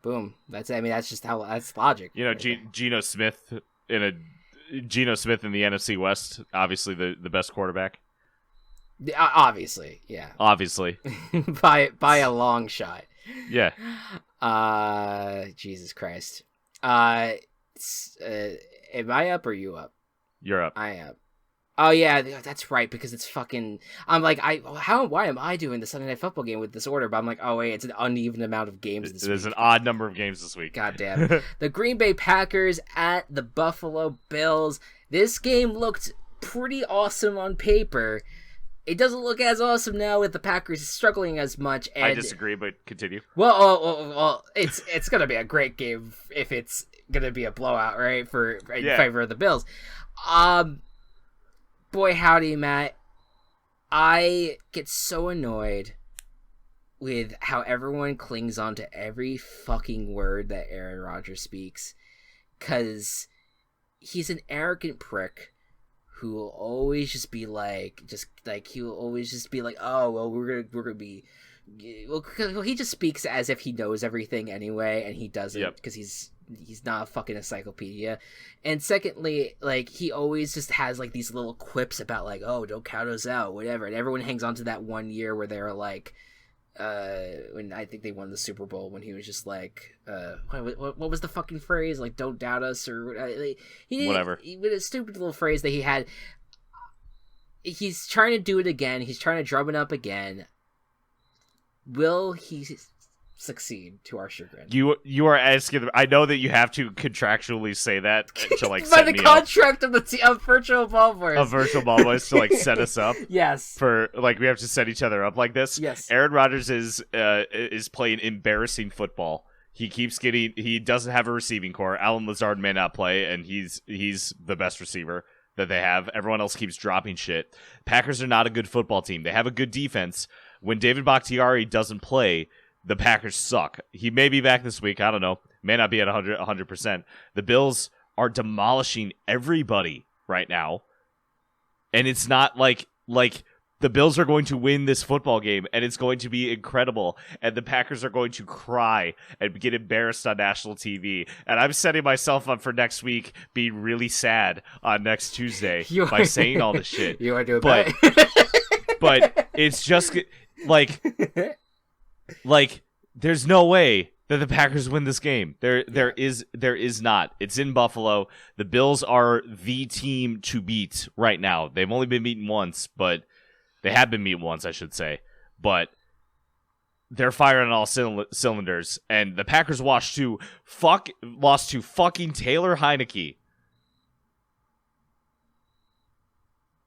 Boom. That's just that's logic. You know, Geno Smith in the NFC West, obviously the best quarterback. Obviously, yeah. Obviously. by a long shot. Yeah. Jesus Christ. Am I up or you up? You're up. I am. Oh yeah, that's right, because it's fucking. I'm like, why am I doing the Sunday Night Football game with this order? But I'm like, oh wait, it's an uneven amount of games this week. There's an odd number of games this week. God damn. The Green Bay Packers at the Buffalo Bills. This game looked pretty awesome on paper. It doesn't look as awesome now with the Packers struggling as much. And, I disagree, but continue. Well, it's gonna be a great game if it's gonna be a blowout, right? In favor of the Bills. Boy, howdy, Matt. I get so annoyed with how everyone clings on to every fucking word that Aaron Rodgers speaks, because he's an arrogant prick who will always just be like, oh, well, we're gonna be, well, he just speaks as if he knows everything anyway, and he doesn't, because he's not a fucking encyclopedia. And secondly, like, he always just has like these little quips about like, oh, don't count us out, whatever, and everyone hangs on to that one year where they were like, when I think they won the Super Bowl, when he was just like, what was the fucking phrase, like, don't doubt us, or whatever, with a stupid little phrase that he had. He's trying to do it again. He's trying to drum it up again. Will he succeed, to our chagrin? You are asking. I know that you have to contractually say that to like by the contract of of Virtual Ball Boys. Of Virtual Ball Boys to like set us up. Yes. For like we have to set each other up like this. Yes. Aaron Rodgers is playing embarrassing football. He doesn't have a receiving core. Alan Lazard may not play, and he's the best receiver that they have. Everyone else keeps dropping shit. Packers are not a good football team. They have a good defense. When David Bakhtiari doesn't play, the Packers suck. He may be back this week. I don't know. May not be at 100%. The Bills are demolishing everybody right now. And it's not like the Bills are going to win this football game, and it's going to be incredible. And the Packers are going to cry and get embarrassed on national TV. And I'm setting myself up for next week being really sad on next Tuesday by saying all this shit. You are doing bad. But it's just like there's no way that the Packers win this game. There is not. It's in Buffalo. The Bills are the team to beat right now. They've only been beaten once, but they have been beaten once, I should say. But they're firing on all cylinders, and the Packers lost to fucking Taylor Heineke.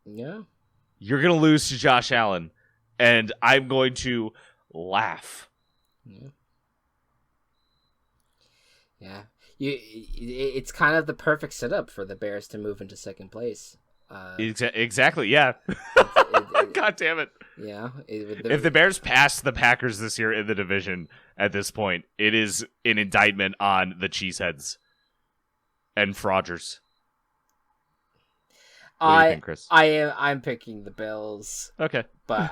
Yeah. You're going to lose to Josh Allen, and I'm going to laugh. Yeah. It's kind of the perfect setup for the Bears to move into second place. Exactly, yeah. God damn it. Yeah. If the Bears pass the Packers this year in the division at this point, it is an indictment on the Cheeseheads and Frogers. What do you think, Chris? I'm picking the Bills. Okay. But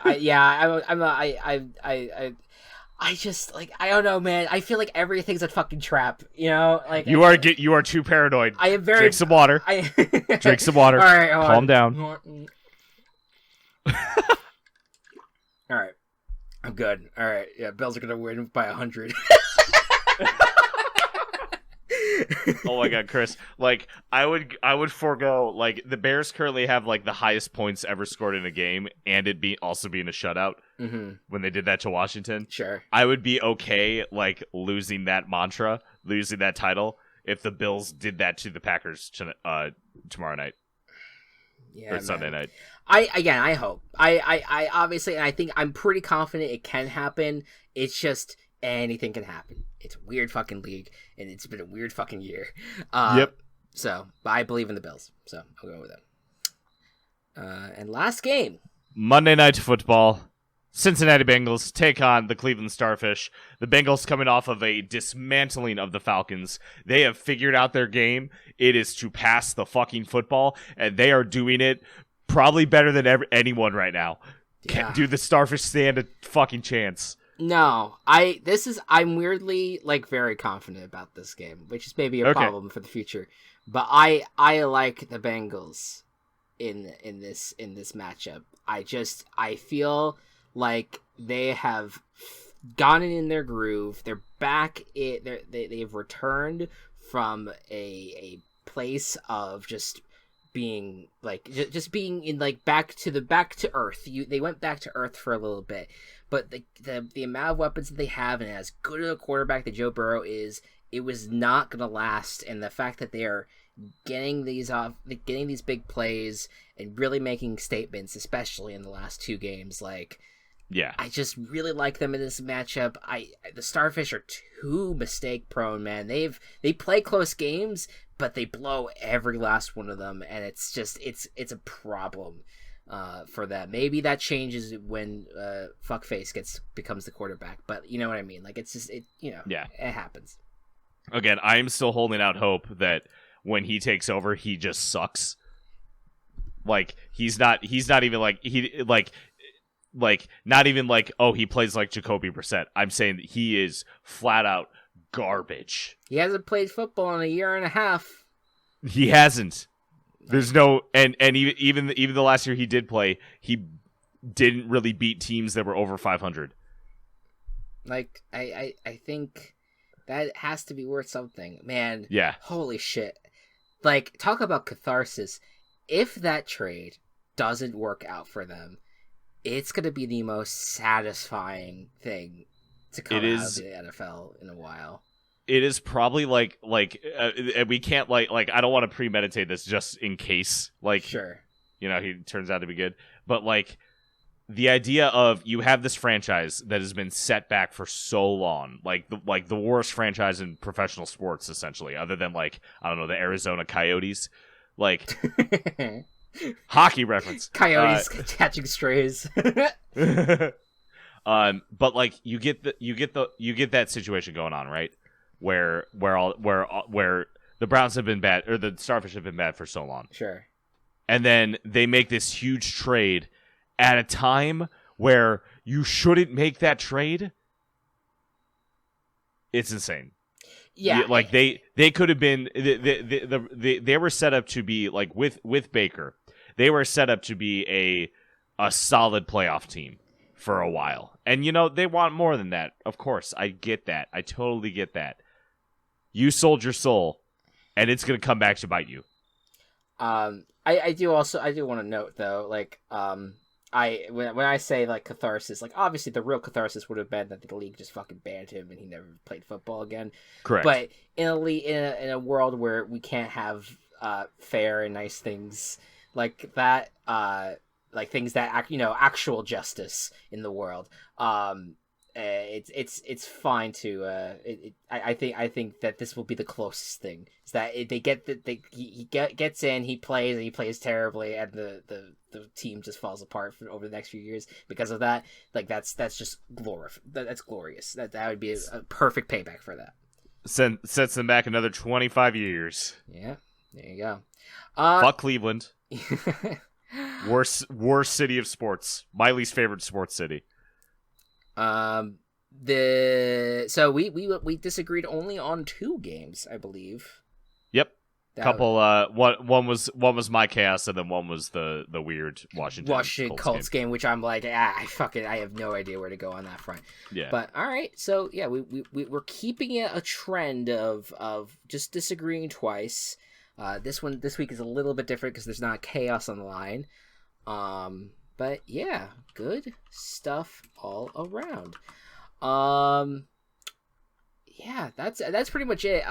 I just, like, I don't know, man. I feel like everything's a fucking trap, you know? Like you are too paranoid. I am very. Drink some water. Drink some water. All right, calm down. All right, I'm good. All right, yeah, Bills are gonna win by 100. Oh my god, Chris! Like I would forego, like, the Bears currently have like the highest points ever scored in a game, and it also being a shutout when they did that to Washington. Sure, I would be okay like losing that mantra, losing that title, if the Bills did that to the Packers tomorrow night. or Sunday night. I hope. I obviously, and I think I'm pretty confident it can happen. It's just anything can happen. It's a weird fucking league, and it's been a weird fucking year. Yep. So, but I believe in the Bills, so I'll go with them. And last game, Monday Night Football. Cincinnati Bengals take on the Cleveland Starfish. The Bengals coming off of a dismantling of the Falcons. They have figured out their game. It is to pass the fucking football, and they are doing it probably better than anyone right now. Yeah. Do the Starfish stand a fucking chance? No, I'm weirdly very confident about this game, which is maybe a problem for the future. But I like the Bengals in this matchup. I feel like they have gotten in their groove. They're back. They've returned from a place of just being just being in back to earth. They went back to earth for a little bit, but the amount of weapons that they have, and as good of a quarterback that Joe Burrow is, it was not gonna last. And the fact that they are getting these big plays and really making statements, especially in the last two games, yeah, I just really like them in this matchup. The Starfish are too mistake prone, man. They play close games, but they blow every last one of them, and it's a problem for them. Maybe that changes when Fuckface becomes the quarterback, but you know what I mean. Yeah, it happens. Again, I am still holding out hope that when he takes over, he just sucks. He's not even not even he plays like Jacoby Brissett. I'm saying that he is flat out garbage. He hasn't played football in a year and a half. He hasn't. There's no and even the last year he did play, he didn't really beat teams that were over 500. I think that has to be worth something, man. Yeah. Holy shit. Talk about catharsis. If that trade doesn't work out for them, it's going to be the most satisfying thing to come out of the NFL in a while. It is probably we can't I don't want to premeditate this just in case sure, he turns out to be good, but the idea of you have this franchise that has been set back for so long, the worst franchise in professional sports essentially, other than I don't know, the Arizona Coyotes, hockey reference. Coyotes catching strays. But you get that situation going on, right? Where the Browns have been bad, or the Starfish have been bad for so long. Sure. And then they make this huge trade at a time where you shouldn't make that trade. It's insane. Yeah. They could have been they were set up to be with Baker. They were set up to be a solid playoff team for a while. And they want more than that. Of course, I get that. I totally get that. You sold your soul, and it's going to come back to bite you. I do want to note though, when I say catharsis, obviously the real catharsis would have been that the league just fucking banned him and he never played football again. Correct. But in a world where we can't have fair and nice things like that, things that actual justice in the world, it's fine to I think that this will be the closest thing, is that they get he gets in, he plays, and he plays terribly, and the team just falls apart over the next few years because of that. That's just that's glorious. That would be a perfect payback for that. Sets them back another 25 years. Yeah, there you go. Fuck Cleveland. Worst city of sports. My least favorite sports city. So we disagreed only on 2 games, I believe. Yep. One was my chaos, and then one was the weird Washington Colts game, which I'm I have no idea where to go on that front. Yeah. But all right, so yeah, we're keeping it a trend of just disagreeing twice. This week is a little bit different because there's not chaos on the line. But yeah, good stuff all around. Yeah, that's pretty much it.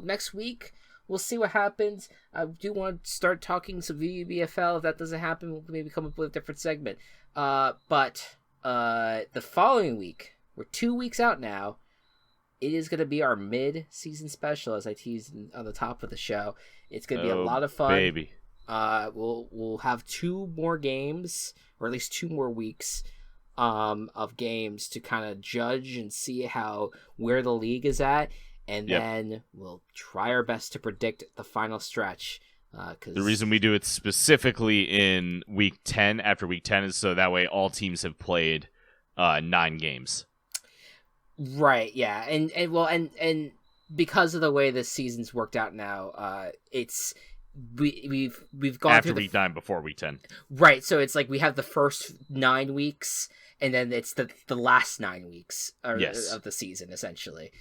Next week we'll see what happens. I do want to start talking some VBFL. If that doesn't happen, we'll maybe come up with a different segment. But the following week, we're 2 weeks out now. It is going to be our mid-season special, as I teased on the top of the show. It's going to be a lot of fun. Baby. We'll have 2 more games, or at least 2 more weeks of games to kind of judge and see where the league is at, and then we'll try our best to predict the final stretch. The reason we do it specifically in week 10 after week 10 is so that way all teams have played 9 games. Right, yeah, and because of the way this season's worked out now, it's we've gone after through week 9 before week 10. Right, so it's like we have the first 9 weeks, and then it's the last 9 weeks of the season essentially.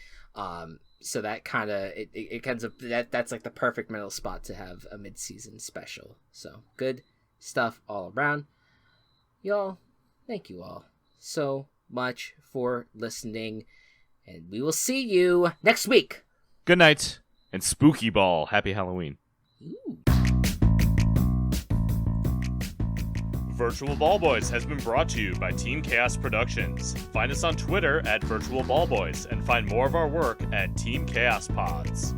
So that kind of it ends up that's like the perfect middle spot to have a mid-season special. So good stuff all around, y'all. Thank you all so much for listening, and we will see you next week. Good night and spooky ball. Happy Halloween. Ooh. Virtual Ball Boys has been brought to you by Team Chaos Productions. Find us on Twitter at Virtual Ball Boys and find more of our work at Team Chaos Pods.